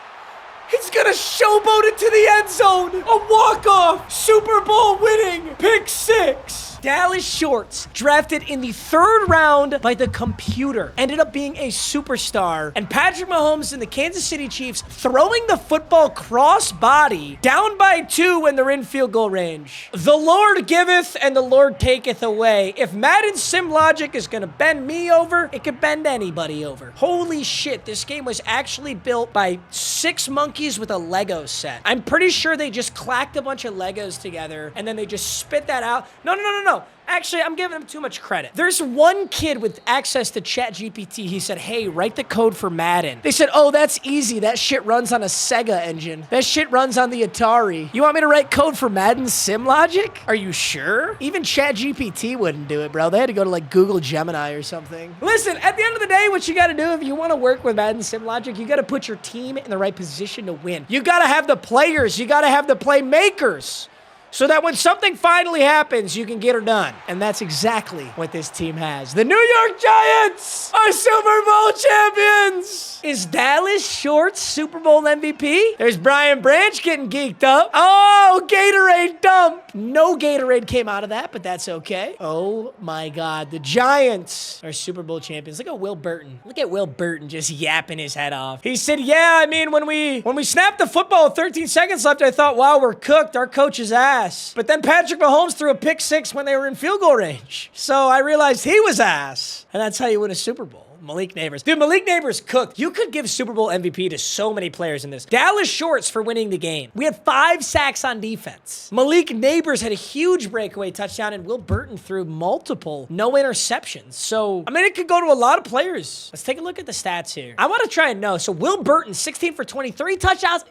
Speaker 1: He's gonna showboat it to the end zone. A walk-off, Super Bowl winning, pick 6. Dallas Shorts, drafted in the 3rd round by the computer, ended up being a superstar. And Patrick Mahomes and the Kansas City Chiefs throwing the football cross-body, down by 2 when they're in field goal range. The Lord giveth and the Lord taketh away. If Madden Sim Logic is gonna bend me over, it could bend anybody over. Holy shit, this game was actually built by 6 monkeys with a Lego set. I'm pretty sure they just clacked a bunch of Legos together and then they just spit that out. No. Actually, I'm giving them too much credit. There's one kid with access to ChatGPT. He said, hey, write the code for Madden. They said, oh, that's easy. That shit runs on a Sega engine. That shit runs on the Atari. You want me to write code for Madden Sim Logic? Are you sure? Even ChatGPT wouldn't do it, bro. They had to go to like Google Gemini or something. Listen, at the end of the day, what you gotta do if you wanna work with Madden Sim Logic, you gotta put your team in the right position to win. You gotta have the players. You gotta have the playmakers, so that when something finally happens, you can get her done. And that's exactly what this team has. The New York Giants are Super Bowl champions. Is Dallas Shorts Super Bowl MVP? There's Brian Branch getting geeked up. Oh, Gatorade dump. No Gatorade came out of that, but that's okay. Oh my God, the Giants are Super Bowl champions. Look at Will Burton. Look at Will Burton just yapping his head off. He said, yeah, I mean, when we snapped the football with 13 seconds left, I thought, wow, we're cooked. Our coach is ass. But then Patrick Mahomes threw a pick 6 when they were in field goal range. So I realized he was ass. And that's how you win a Super Bowl. Malik Neighbors. Dude, Malik Neighbors cooked. You could give Super Bowl MVP to so many players in this. Dallas Shorts for winning the game. We had 5 sacks on defense. Malik Neighbors had a huge breakaway touchdown, and Will Burton threw multiple no interceptions. So, I mean, it could go to a lot of players. Let's take a look at the stats here. I want to try and know. So, Will Burton, 16 for 23 touchdowns.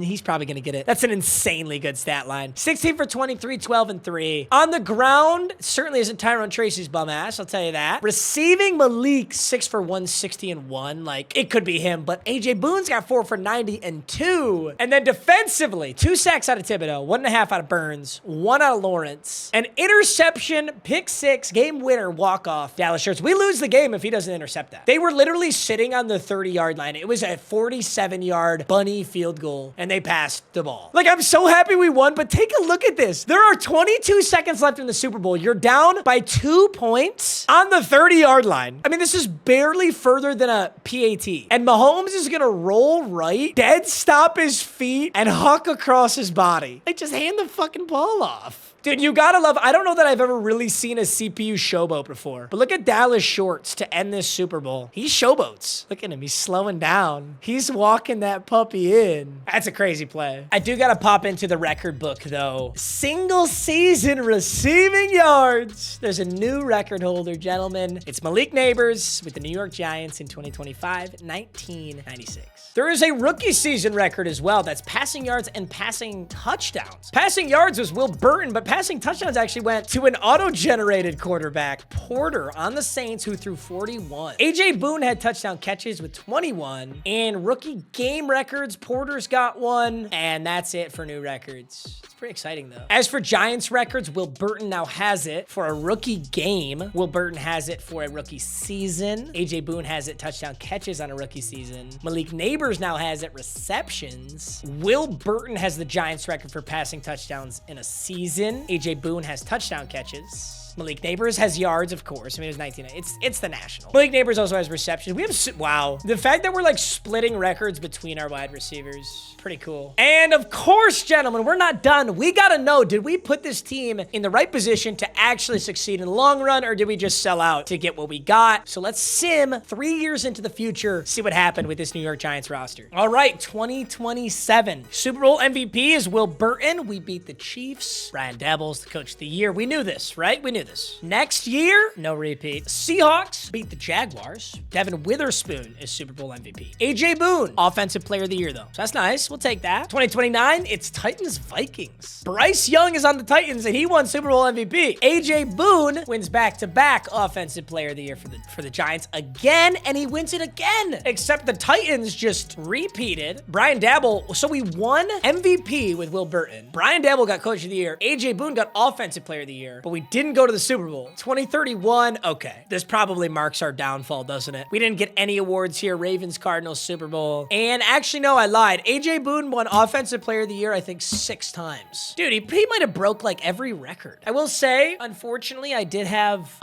Speaker 1: He's probably going to get it. That's an insanely good stat line. 16 for 23, 12 and 3. On the ground, certainly isn't Tyrone Tracy's bum ass, I'll tell you that. Receiving Malik, 6 for 160 and 1. Like, it could be him, but AJ Boone's got 4 for 90 and 2. And then defensively, 2 sacks out of Thibodeau, 1.5 out of Burns, 1 out of Lawrence, an interception, pick 6, game winner, walk-off, Dallas Shorts. We lose the game if he doesn't intercept that. They were literally sitting on the 30-yard line. It was a 47-yard bunny field goal, and they passed the ball. Like, I'm so happy we won, but take a look at this. There are 22 seconds left in the Super Bowl. You're down by 2 points on the 30-yard line. I mean, this is barely further than a PAT. And Mahomes is gonna roll right, dead stop his feet, and huck across his body. Like, just hand the fucking ball off. Dude, you gotta love, I don't know that I've ever really seen a CPU showboat before, but look at Dallas Shorts to end this Super Bowl. He showboats. Look at him, he's slowing down. He's walking that puppy in. That's a crazy play. I do gotta pop into the record book though. Single season receiving yards. There's a new record holder, gentlemen. It's Malik Neighbors with the New York Giants in 2025, 1996. There is a rookie season record as well. That's passing yards and passing touchdowns. Passing yards was Will Burton, but passing touchdowns actually went to an auto-generated quarterback, Porter, on the Saints, who threw 41. AJ Boone had touchdown catches with 21. And rookie game records, Porter's got one. And that's it for new records. It's pretty exciting, though. As for Giants records, Will Burton now has it for a rookie game. Will Burton has it for a rookie season. AJ Boone has it touchdown catches on a rookie season. Malik Neighbors now has it receptions. Will Burton has the Giants record for passing touchdowns in a season. AJ Boone has touchdown catches. Malik Neighbors has yards, of course. I mean, it was 19. It's the national. Malik Neighbors also has receptions. We have, wow. The fact that we're like splitting records between our wide receivers, pretty cool. And of course, gentlemen, we're not done. We gotta know, did we put this team in the right position to actually succeed in the long run, or did we just sell out to get what we got? So let's sim 3 years into the future, see what happened with this New York Giants roster. All right, 2027. Super Bowl MVP is Will Burton. We beat the Chiefs. Brian Daboll's the coach of the year. We knew this, right? We knew this. Next year, no repeat. Seahawks beat the Jaguars. Devin Witherspoon is Super Bowl MVP. AJ Boone, Offensive Player of the Year, though. So that's nice. We'll take that. 2029, it's Titans Vikings. Bryce Young is on the Titans, and he won Super Bowl MVP. AJ Boone wins back-to-back Offensive Player of the Year for the Giants again, and he wins it again. Except the Titans just repeated. Brian Daboll, so we won MVP with Will Burton. Brian Daboll got Coach of the Year. AJ Boone got Offensive Player of the Year, but we didn't go to the Super Bowl. 2031, okay. This probably marks our downfall, doesn't it? We didn't get any awards here. Ravens, Cardinals, Super Bowl. And actually, no, I lied. AJ Boone won Offensive Player of the Year, I think, 6 times. Dude, he might have broke like every record. I will say, unfortunately, I did have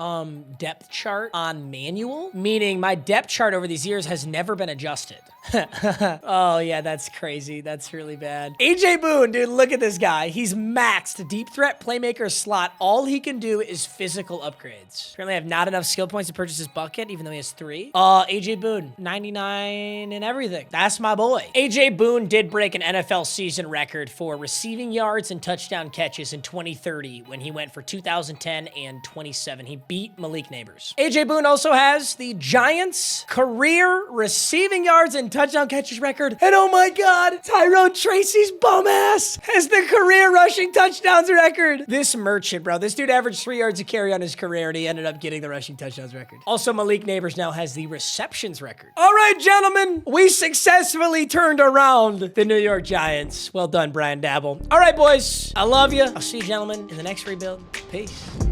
Speaker 1: depth chart on manual, meaning my depth chart over these years has never been adjusted. Oh, yeah, that's crazy. That's really bad. AJ Boone, dude, look at this guy. He's maxed deep threat playmaker slot. All he can do is physical upgrades. Apparently, I have not enough skill points to purchase his bucket, even though he has 3. AJ Boone, 99 and everything. That's my boy. AJ Boone did break an NFL season record for receiving yards and touchdown catches in 2030 when he went for 2010 and 27. He beat Malik Neighbors. AJ Boone also has the Giants career receiving yards and touchdown catches record. And oh my God, Tyrone Tracy's bum ass has the career rushing touchdowns record. This merchant, bro, this dude averaged 3 yards a carry on his career, and he ended up getting the rushing touchdowns record. Also, Malik Neighbors now has the receptions record. All right, gentlemen, we successfully turned around the New York Giants. Well done, Brian Daboll. All right, boys, I love you. I'll see you, gentlemen, in the next rebuild. Peace.